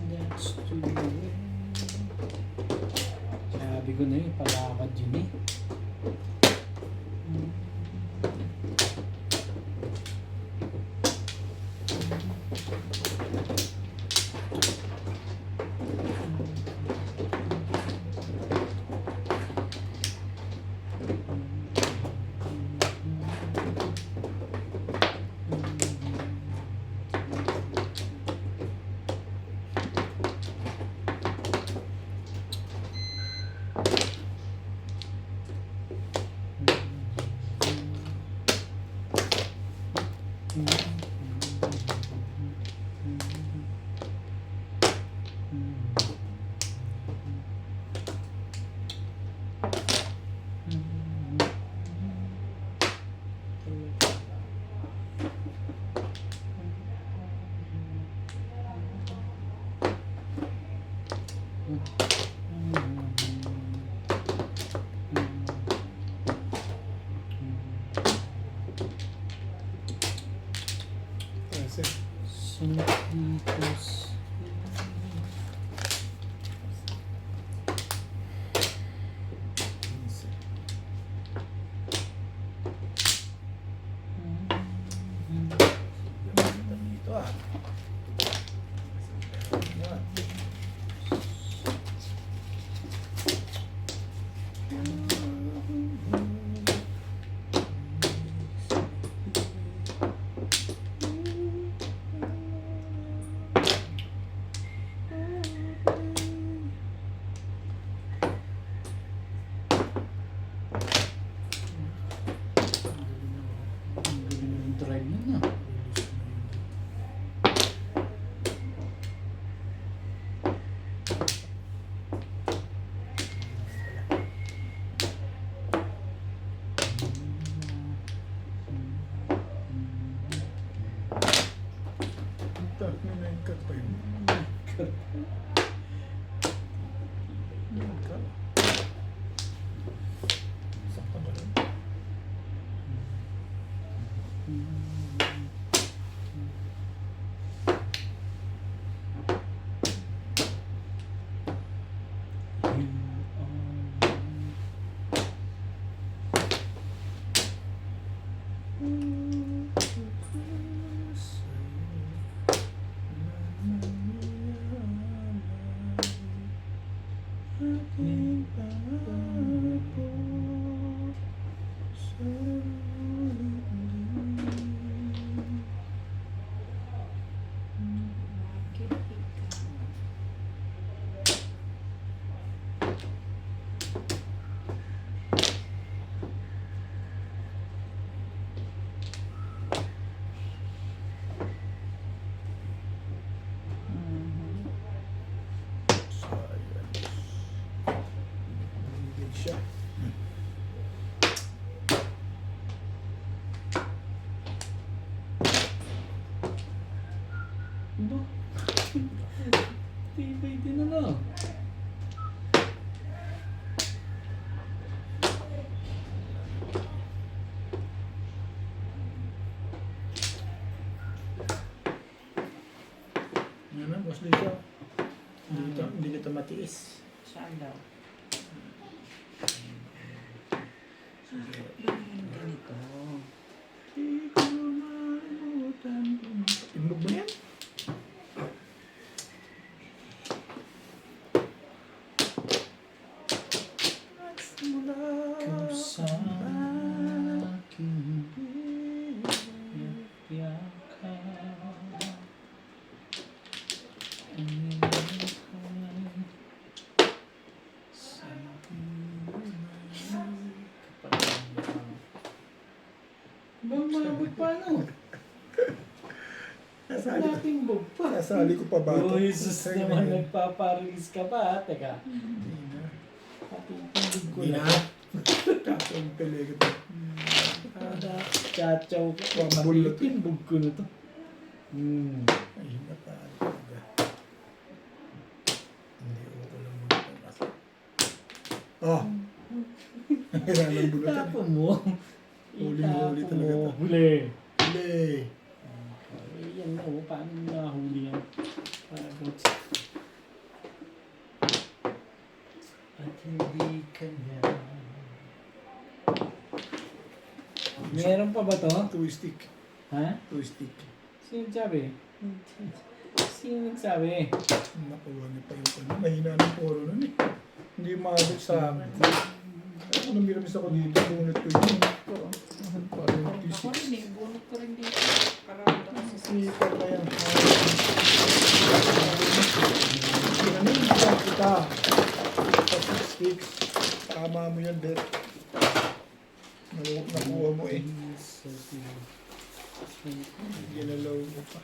S5: That's too bad. Sabi ko na yun, palakad yun eh.
S3: Kasi,
S5: Sinipitos.
S3: dito ah. Yan.
S5: Ang galing ng drive nun ah.
S3: Ito, yung cut pa yun. Cut. Sakto ba yun?
S5: Ba? Tibay din ano.
S3: Yan na, boss Lisa. Hindi kita matiis.
S1: Saan daw? Ganyan ganito.
S3: Di ko malimutan kung... Inog mo yan? Simula
S5: Kung sa aking yaka ang inakay sa Bang malapit pa ano?
S3: Nasali ko,
S5: Malating bog pa.
S3: nasali ko pa ba ito?
S5: Oh, Jesus naman, nagpaparelease ka pa. Teka,
S3: Hindi na.
S5: patutulog ko
S3: Hindi
S5: na.
S3: na. Kakong pelega to.
S5: Kada chachaw ko.
S3: Wambul na to.
S5: Matimbog ko na to.
S3: Ay, nataan talaga. Hindi ko lang muna ito. Oh! Kailangan bulutan.
S5: Tapon mo.
S3: Huling-huli
S5: Itapon
S3: talaga
S5: mo.
S3: to.
S5: Huli.
S3: Huli!
S5: Yan o, paano nahuli yan? Pagod. At hindi ka niya. Meron pa ba to?
S3: Two stick.
S5: Ha?
S3: Two stick.
S5: Sino nagsabi? Sino nagsabi?
S3: Nakuha niya pa yung ano. Mahina ng poro nun eh. Hindi maabot sa akin. Ano namiramis ako dito. Bunot ko yun. Parang yung
S1: Ako
S3: T6.
S1: rin eh. Bunot ko rin dito. Karami kasi
S3: Sneaker na yan. Pinanin kita. Sa 6 sticks. Tama mo yan, Bet. Nakuha mo eh. Ginalaw mo pa.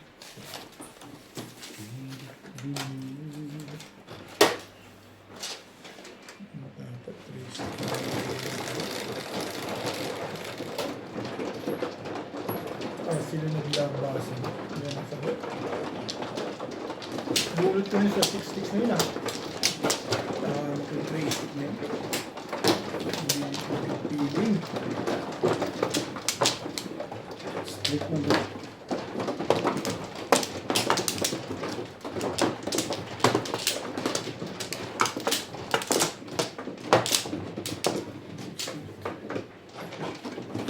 S3: Dapat 3 sticks. Sila naglabasan. Yan ang sagot. Bulot ko yun sa 6 sticks na yun ah. Yung 3 stick na yun. Hindi ko piling.
S5: Split mo ba?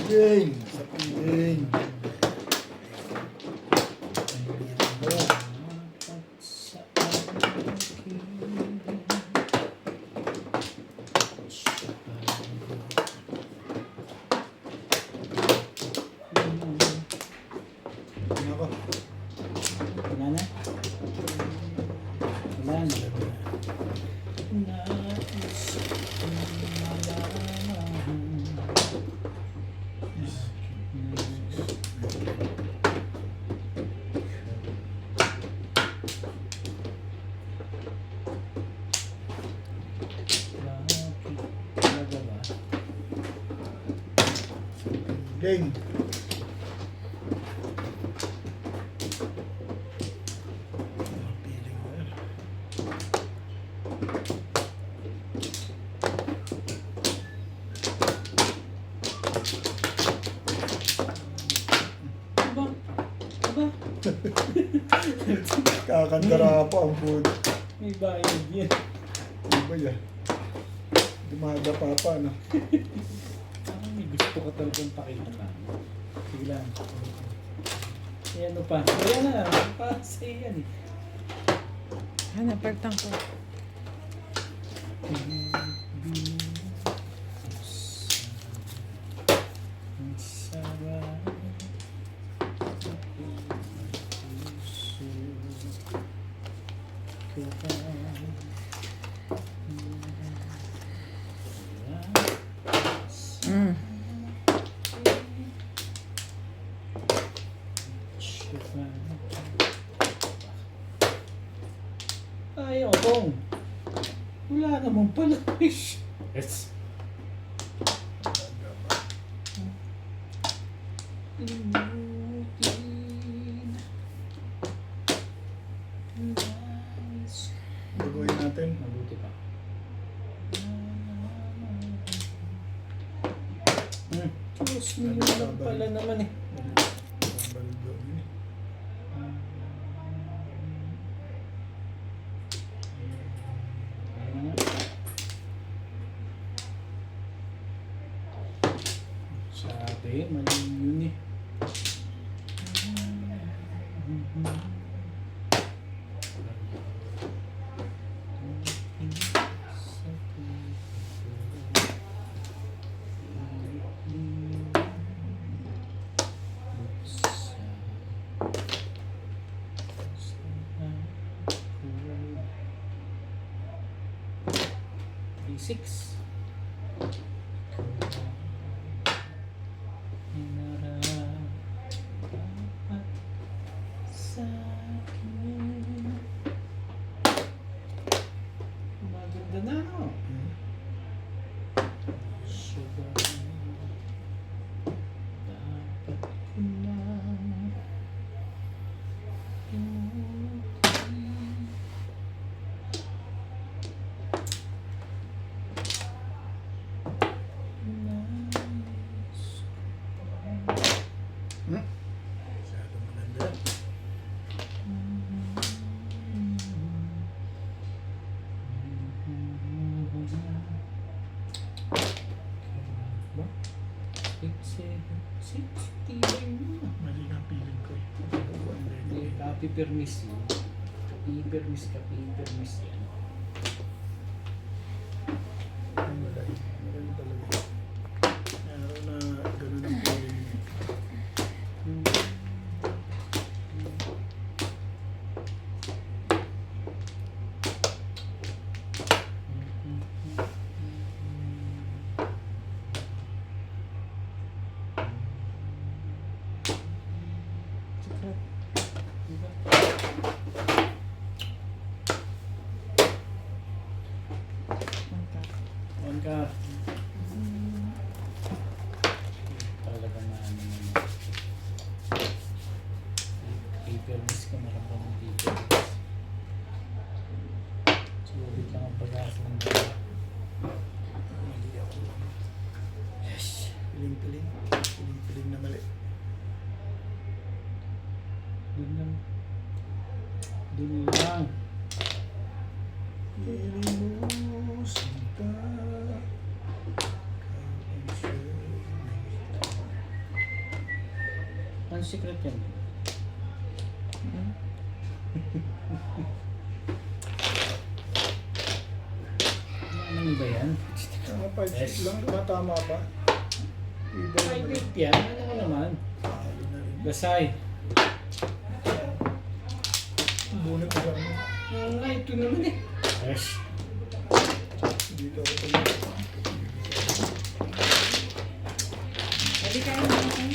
S3: Piling! Sa piling! Nako.
S5: Wala na? Wala na. Nais kong malaman. Bakit talaga ba?
S3: Piling! Piling mo yan.
S5: Aba? Aba?
S3: Kakandara pa ang food.
S5: May bayad yan.
S3: Ano ba yan? Dumada pa pa, no?
S5: Parang may gusto ka talagang pakita na. Sige lang. Ayan o pa. Ayan na. Pa-say yan eh.
S1: Ano, pagtang ko.
S5: Ang sarap sa puso ko pa.
S1: Mm.
S5: Ay, Otong. Wala naman pala. Yes. Limutin
S3: natin.
S5: Mabuti pa. Diyos, lang pala naman eh.
S3: Babalik daw yun eh.
S5: Sabi, mali yun eh. Six. Maganda na, no? Sugar. Dapat ko na
S3: Masyadong maganda. Mali ang feeling ko eh.
S5: Copy permis yun. I-permis ka, i-permis yan.
S3: Wala eh. Magaling talaga. Meron na ganun ang feeling eh.
S5: On ka. Talaga na ano naman. I-permis ka na lang ba ng i-permis. Sulit lang ang pag-asa ng mga.
S3: Mali ako. Yes. Piling-piling. Piling-piling na mali.
S5: Doon lang. Doon lang.
S3: Piling mo sinta.
S5: Ang secret yan. Ano ba yan?
S3: Mga 5-6 lang. Tama pa. Iba na mali.
S5: 5-8 yan. Ano ko naman?
S3: Talo na rin.
S5: Gasay.
S3: Bunot ko lang.
S5: Ito naman eh. Yes.
S3: Dito ako tumulong.
S4: Pwede kayo naman.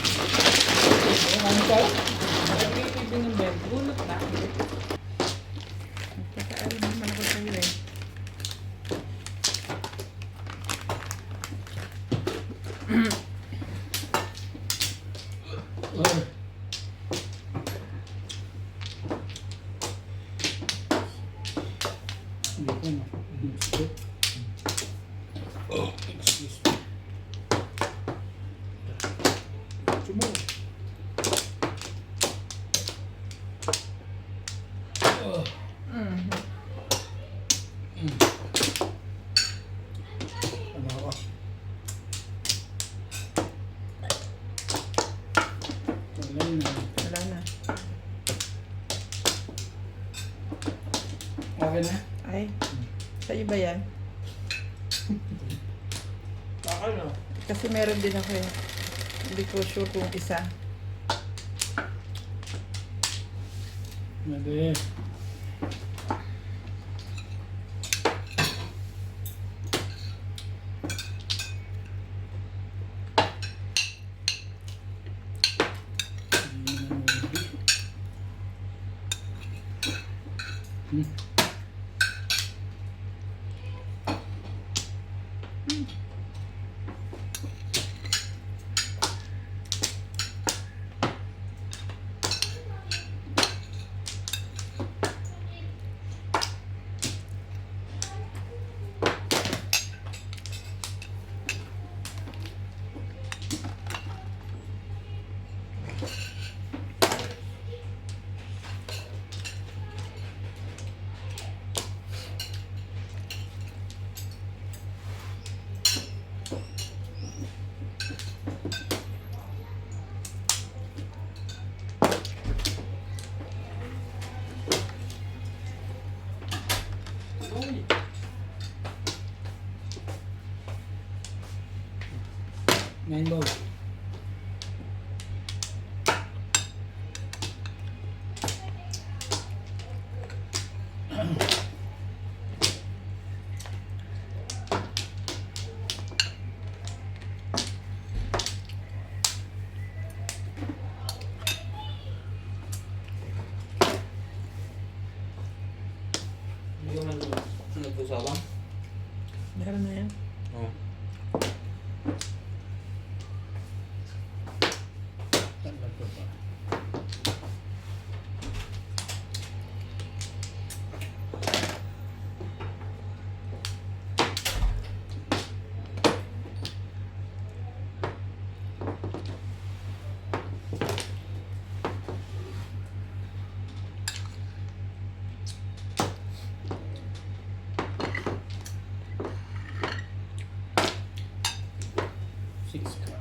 S5: Ano ka? Nag-ibig ng bed.
S4: Bunot na.
S1: Kakaalim naman ako sa'yo eh.
S5: Oh. Hindi ko na. Gusto. Excuse me.
S3: Sumo. Ano ako?
S5: Wala na.
S1: Wala na.
S5: Okay na?
S1: Ay, sa'yo ba yan?
S5: Okay na.
S1: Kasi meron din ako eh. Hindi ko sure kung isa.
S5: Mali. 9 ball.
S6: Hindi ko man nagpusawang.
S1: Meron na yan.
S6: Oo.
S5: Talaga ba? Six ka.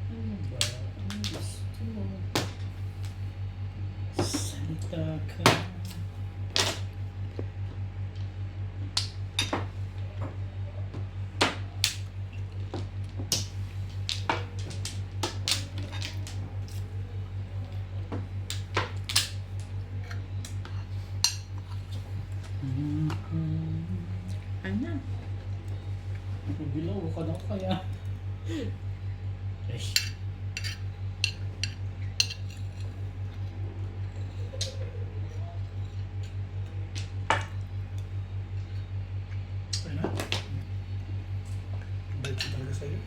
S5: Ano ba? Ang gusto mo? Salita ka.
S1: Ano?
S5: Bilaw ka na kaya. Ay.
S3: Okay na. Bait ko talaga sa'yo.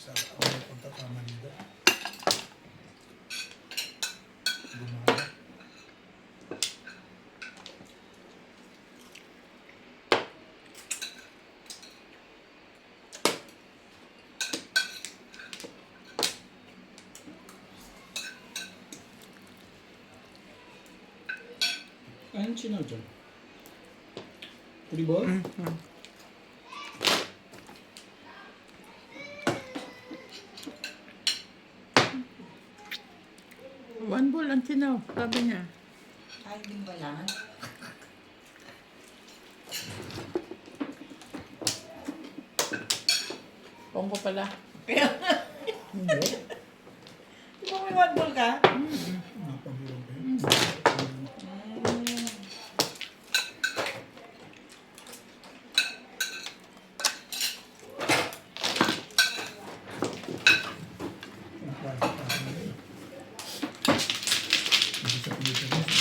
S3: Sa ako na punta pa Manila. Gumana.
S5: Anong sinaw dyan? 3 ball?
S1: One ball ang tinaw, sabi niya.
S4: Ay, hindi mo kailangan.
S1: Pongko pala.
S3: Hindi.
S4: Di ba may one ball ka?
S3: Napagulong ko yun. Ang klase pa rin yun. Hindi sa Pilipinas.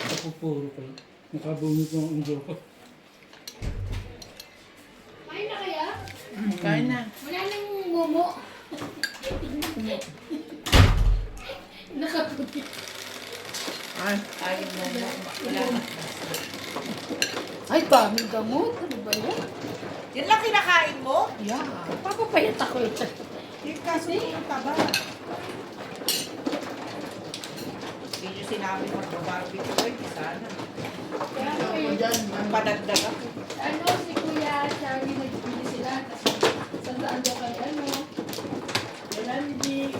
S5: Ako puro ka. Nakabunot ng ang joke ko.
S7: Kain na kaya?
S1: Kain na.
S7: Wala nang momo. Nakaputi.
S1: Ay,
S4: Ayun mo mo. Wala na.
S7: Ay, daming gamot. Ano ba yan?
S4: Yan lang kinakain mo?
S7: Yeah. Papapayat ako ito.
S4: Yung kaso yung taba. Hindi nyo sinabi mag-barbecue ko, hindi sana.
S7: Kaya
S1: ako
S7: eh,
S1: dyan.
S4: Padagdag ako.
S7: ano, si Kuya Charlie nagbili sila. Kasi sandaan daw kay ano. Kay Landix.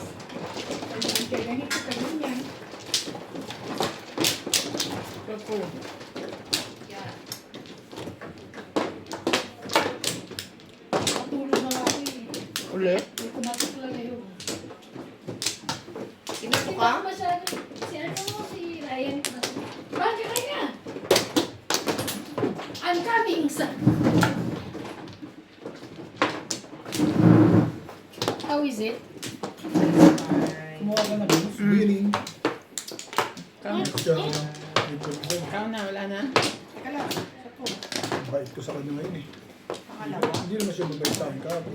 S7: Kay ganito, kay ganyan.
S1: kapo.
S7: Yeah. Matulog na ako eh.
S1: Ulit?
S7: May kumatok lang ngayon.
S4: Sinato
S7: Di
S4: ka?
S7: ba masyado? Si ano mo, si Ryan. Bakit kaya? I'm coming, son. How is it?
S5: Kumuha ka na gusto.
S3: Winning.
S1: Ikaw na.
S3: Siya, yung pagkakas.
S1: Ikaw na, wala na.
S4: Teka lang, isa po.
S3: Bait ko sa kanya ngayon eh.
S4: Pangalawa.
S3: Hindi naman siya mabait sa akin kahapon.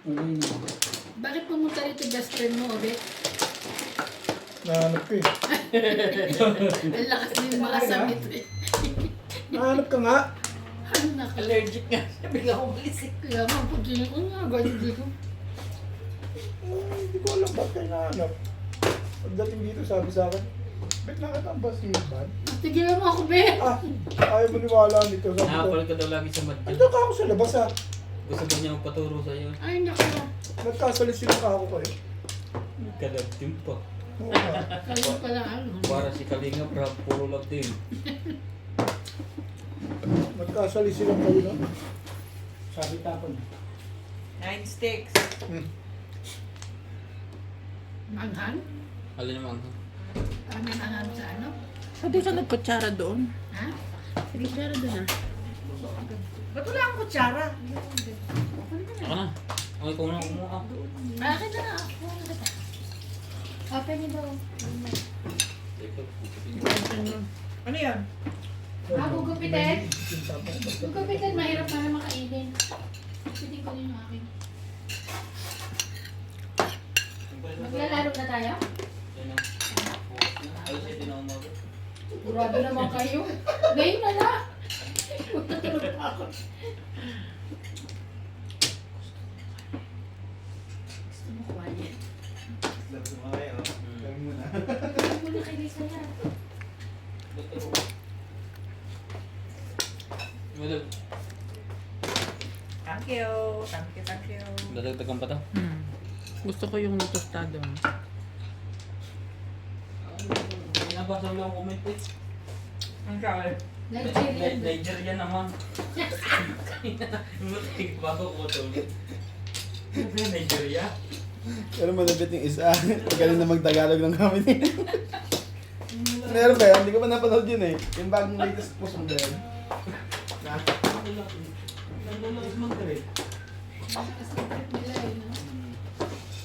S5: Okay na.
S7: Bakit pumunta rito best friend mo, Obet?
S3: Nahanap ko eh.
S7: Ang lakas din mga samit eh.
S3: Nahanap ka nga.
S7: Ano na ka?
S4: Allergic nga siya. Bigla umalis eh.
S7: Kaya mo, pagtingin ko nga, ganyan dito.
S3: Hindi ko alam ba't kayo nahanap. Pagdating dito sabi sa akin, ba't nakatamba si Ivan?
S7: Tigilan mo ako, Bet!
S3: Ah, ayaw mo niwala nito. Sabi ko,
S8: Nakapal ka daw lagi sa madyan.
S3: andun ka ako sa labas ah.
S8: Gusto ba niya magpaturo sa'yo?
S7: Ay, naku.
S3: Nagkasalit-silit ka ako ko eh.
S8: Kalagtim pa.
S3: Oo nga.
S7: Kaya pala ano.
S8: Para si Kalinga, puro love din.
S3: Nagkasalit-silit kami na.
S5: Sabi tapon.
S4: 9 sticks.
S7: Manghang?
S8: Alin naman?
S7: Ano manghang sa ano?
S1: Hindi ka nagkutsara doon.
S7: Ha?
S1: Hindi kutsara doon ah.
S4: Ba't wala akong kutsara?
S8: Ako na. Okay, kung na kumuha.
S7: Bakit na? Open niyo daw.
S4: Ano yan?
S7: Ah, gugupitin?
S3: Yung tapos, basta-
S7: Gugupitin, mahirap para makainin. Gugupitin ko din yung akin. Maglalaro na tayo?
S8: Ayos ay tinawag.
S7: Grabe naman kayo. Ngayon na na. Magtutulog pa ako. Gusto mo quiet? Hindi mo na kayo sana.
S4: Thank you. Thank you, thank you.
S8: Dadagdagan pa to?
S1: Gusto ko yung tostado.
S8: Nabasa mo lang ang comment eh.
S4: Ang sabi.
S7: Nigerian.
S8: Nigerian naman. Mutik ba ako tulog? Nigeria?
S6: Pero malapit yung isa. Magaling na mag-Tagalog ng kami. Meron ba yan? Hindi ko pa napanood yun eh. Yung bagong latest post mo ba yan?
S8: Nandun mag-trade.
S7: Secret nila eh, no?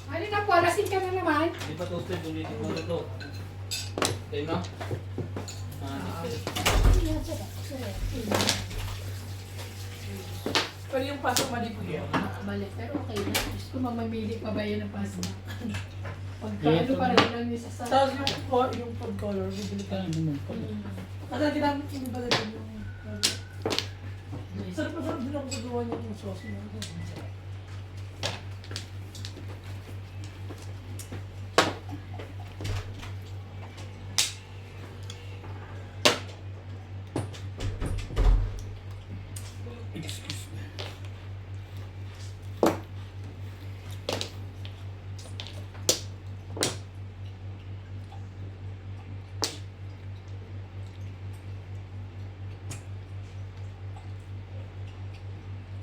S7: Ano na po, lasing ka na naman.
S8: Di pa toasted, ulitin mo na to. Tayo na?
S4: Pero yung pasok mali po yan.
S7: Balik, pero okay na. Diyos ko, mamamili pa ba yan ng pasta? Pagkaano pa rin lang yung sa
S4: Tapos yung food color, bibili ka.
S5: Ano mo pa?
S4: Kasi ginamit yung iba din yung... Sarap na sarap din ako gagawa niya yung sauce niya.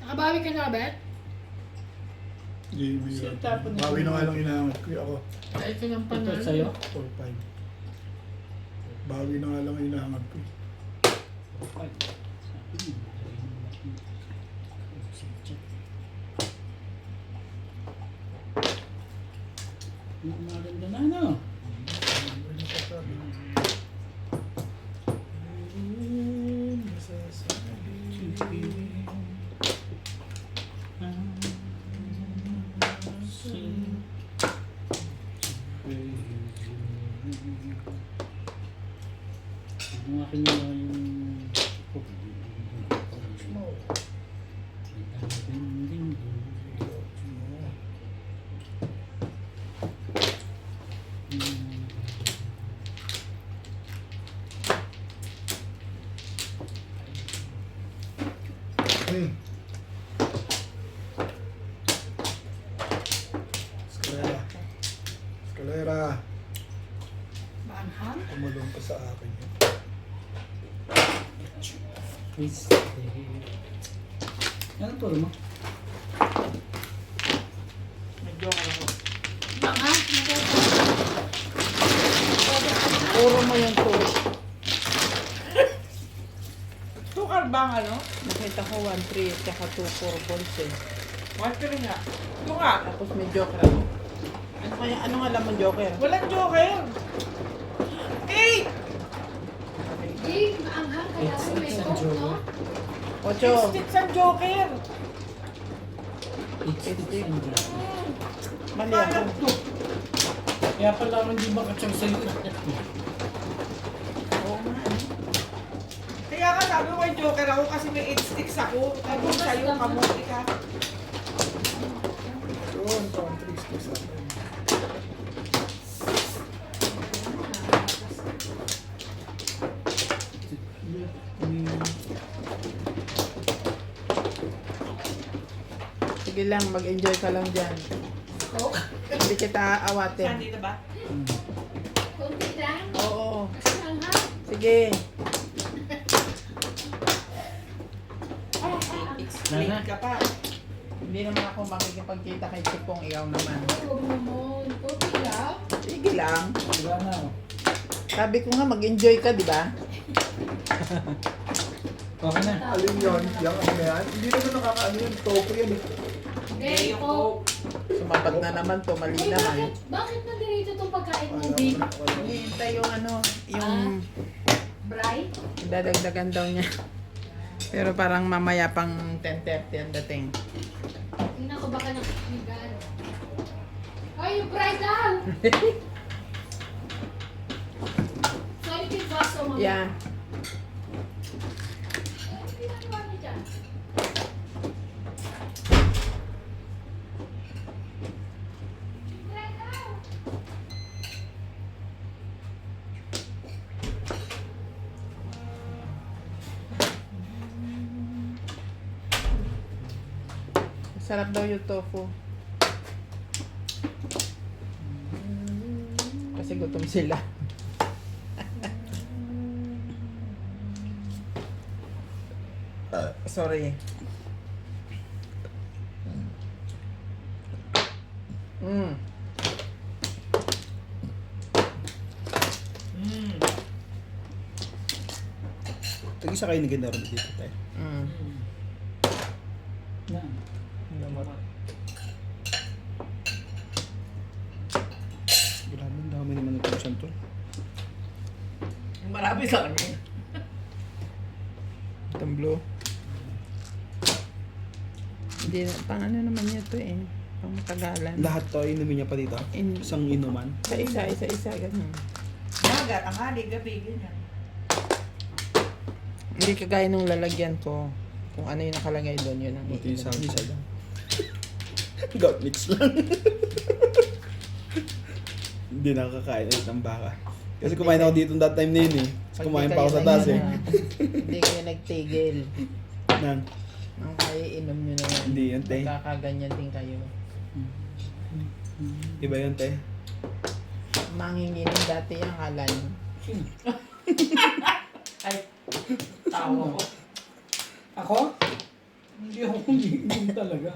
S7: Nakabawi ka na, Bet?
S3: Hindi, may
S5: Siya tapon na.
S3: bawi na nga lang inahanap ko eh, ako.
S7: Dahil ka ng
S5: Ito
S7: panalo.
S5: sa'yo?
S3: 4-5. Bawi na nga lang inahanap ko eh.
S5: Ay, sabi mo. Ang maganda na ano?
S3: Ano pa sabi?
S5: Ang akin yung
S3: Escalera. Escalera.
S7: Manghang?
S3: Tumalong ka sa akin yun.
S5: Please. Ano to mo?
S4: Medyo ako.
S7: Manghang?
S1: Puro mo yung to.
S4: Sukar ba ang ano?
S1: Nakita ko 1-3 at saka 2 4 balls eh.
S4: Watch ka rin nga. Ito nga.
S1: Tapos may joker ako. Ano kaya, ano nga laman joker?
S4: Walang joker. Eh!
S7: Jake, maanghang kaya
S5: It's
S7: may
S5: a
S7: coke,
S5: joke.
S7: no?
S1: Ocho.
S4: It's ang joker.
S5: It's ang joke.
S1: Mali ako.
S5: Kaya pala ako hindi makachang sa'yo.
S1: Oo nga.
S4: Kaya ka sabi ko may joker ako kasi may 8 sticks ako. Tapos sa'yo, kamuti ka.
S3: Yun, country sticks ako.
S1: Sige lang, mag-enjoy ka lang dyan.
S7: Coke?
S1: Hindi kita
S4: Saan
S1: aawatin.
S4: dito ba?
S7: Konti lang.
S1: Oo.
S7: Maanghang.
S1: Sige.
S4: Explain ka pa.
S1: Hindi naman ako makikipagkita kay Chipong, ikaw naman.
S7: Huwag naman. Konti lang.
S1: Sige lang.
S5: Wala na oh.
S1: Sabi ko nga, mag-enjoy ka, di ba?
S5: Okay na.
S3: Alin yun? Yung ano na yan? Hindi naman nakakaano yan. Topo yan eh.
S7: Hindi,
S4: yung
S7: Coke.
S1: Sumapat na naman to, mali
S7: Ay,
S1: naman.
S7: bakit nandito itong pagkain mo?
S1: Hihintay yung ano, yung
S7: Bright?
S1: dadagdagan daw niya. Pero parang mamaya pang 10:30 ang dating.
S7: Tingnan ko baka nakikinigan. Ay, yung bright lang! Sorry, yung baso, mami.
S1: Yeah.
S7: Ano ginagawa niyo dyan? Yung bright lang!
S1: Sarap daw yung tofu. Kasi gutom sila. Sorry. Mm.
S6: Tag-isa kayo ni Ganda rin dito tayo.
S1: Mm.
S5: Na.
S6: Grabe, ang dami naman ng tulisan to.
S4: Marami sa kanya.
S1: Itong blue. Hindi, pang ano naman niya to eh. Pang matagalan.
S6: Lahat to, inumin niya pa dito.
S1: In,
S6: Isang inuman.
S1: isa, ganun.
S4: Maga, tanghali, gabi, ganyan.
S1: Hindi kagaya nung lalagyan ko. Kung ano yung nakalagay doon, yun ang
S6: Buti yung
S1: iinom.
S6: isa lang. Gout mix lang. Hindi nakakain ulit ng baka. Kasi kumain ako dito that time na yun eh. Tapos kumain pa ako sa taas eh.
S1: Hindi kayo nagtigil.
S6: Nang,
S1: Ang kaya inom nyo na yan.
S6: Hindi yun, te.
S1: Magkakaganyan din kayo.
S6: Iba yun, te.
S1: Manginginig dati ang kala nyo.
S4: Ay, tawa ko.
S5: Ako? Hindi ako humiinom talaga.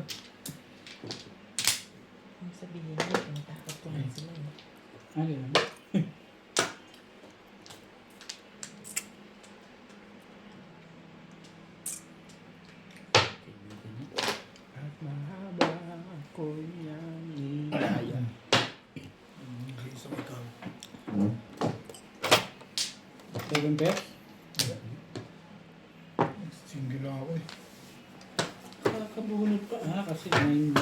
S1: Ang sabihin nyo, pinatakot ko na sila.
S5: Ano yun?
S6: At mahaba ko niyang nilaya.
S5: Second pair?
S3: Single lang ako eh.
S5: Kakabunod pa. Kasi 9.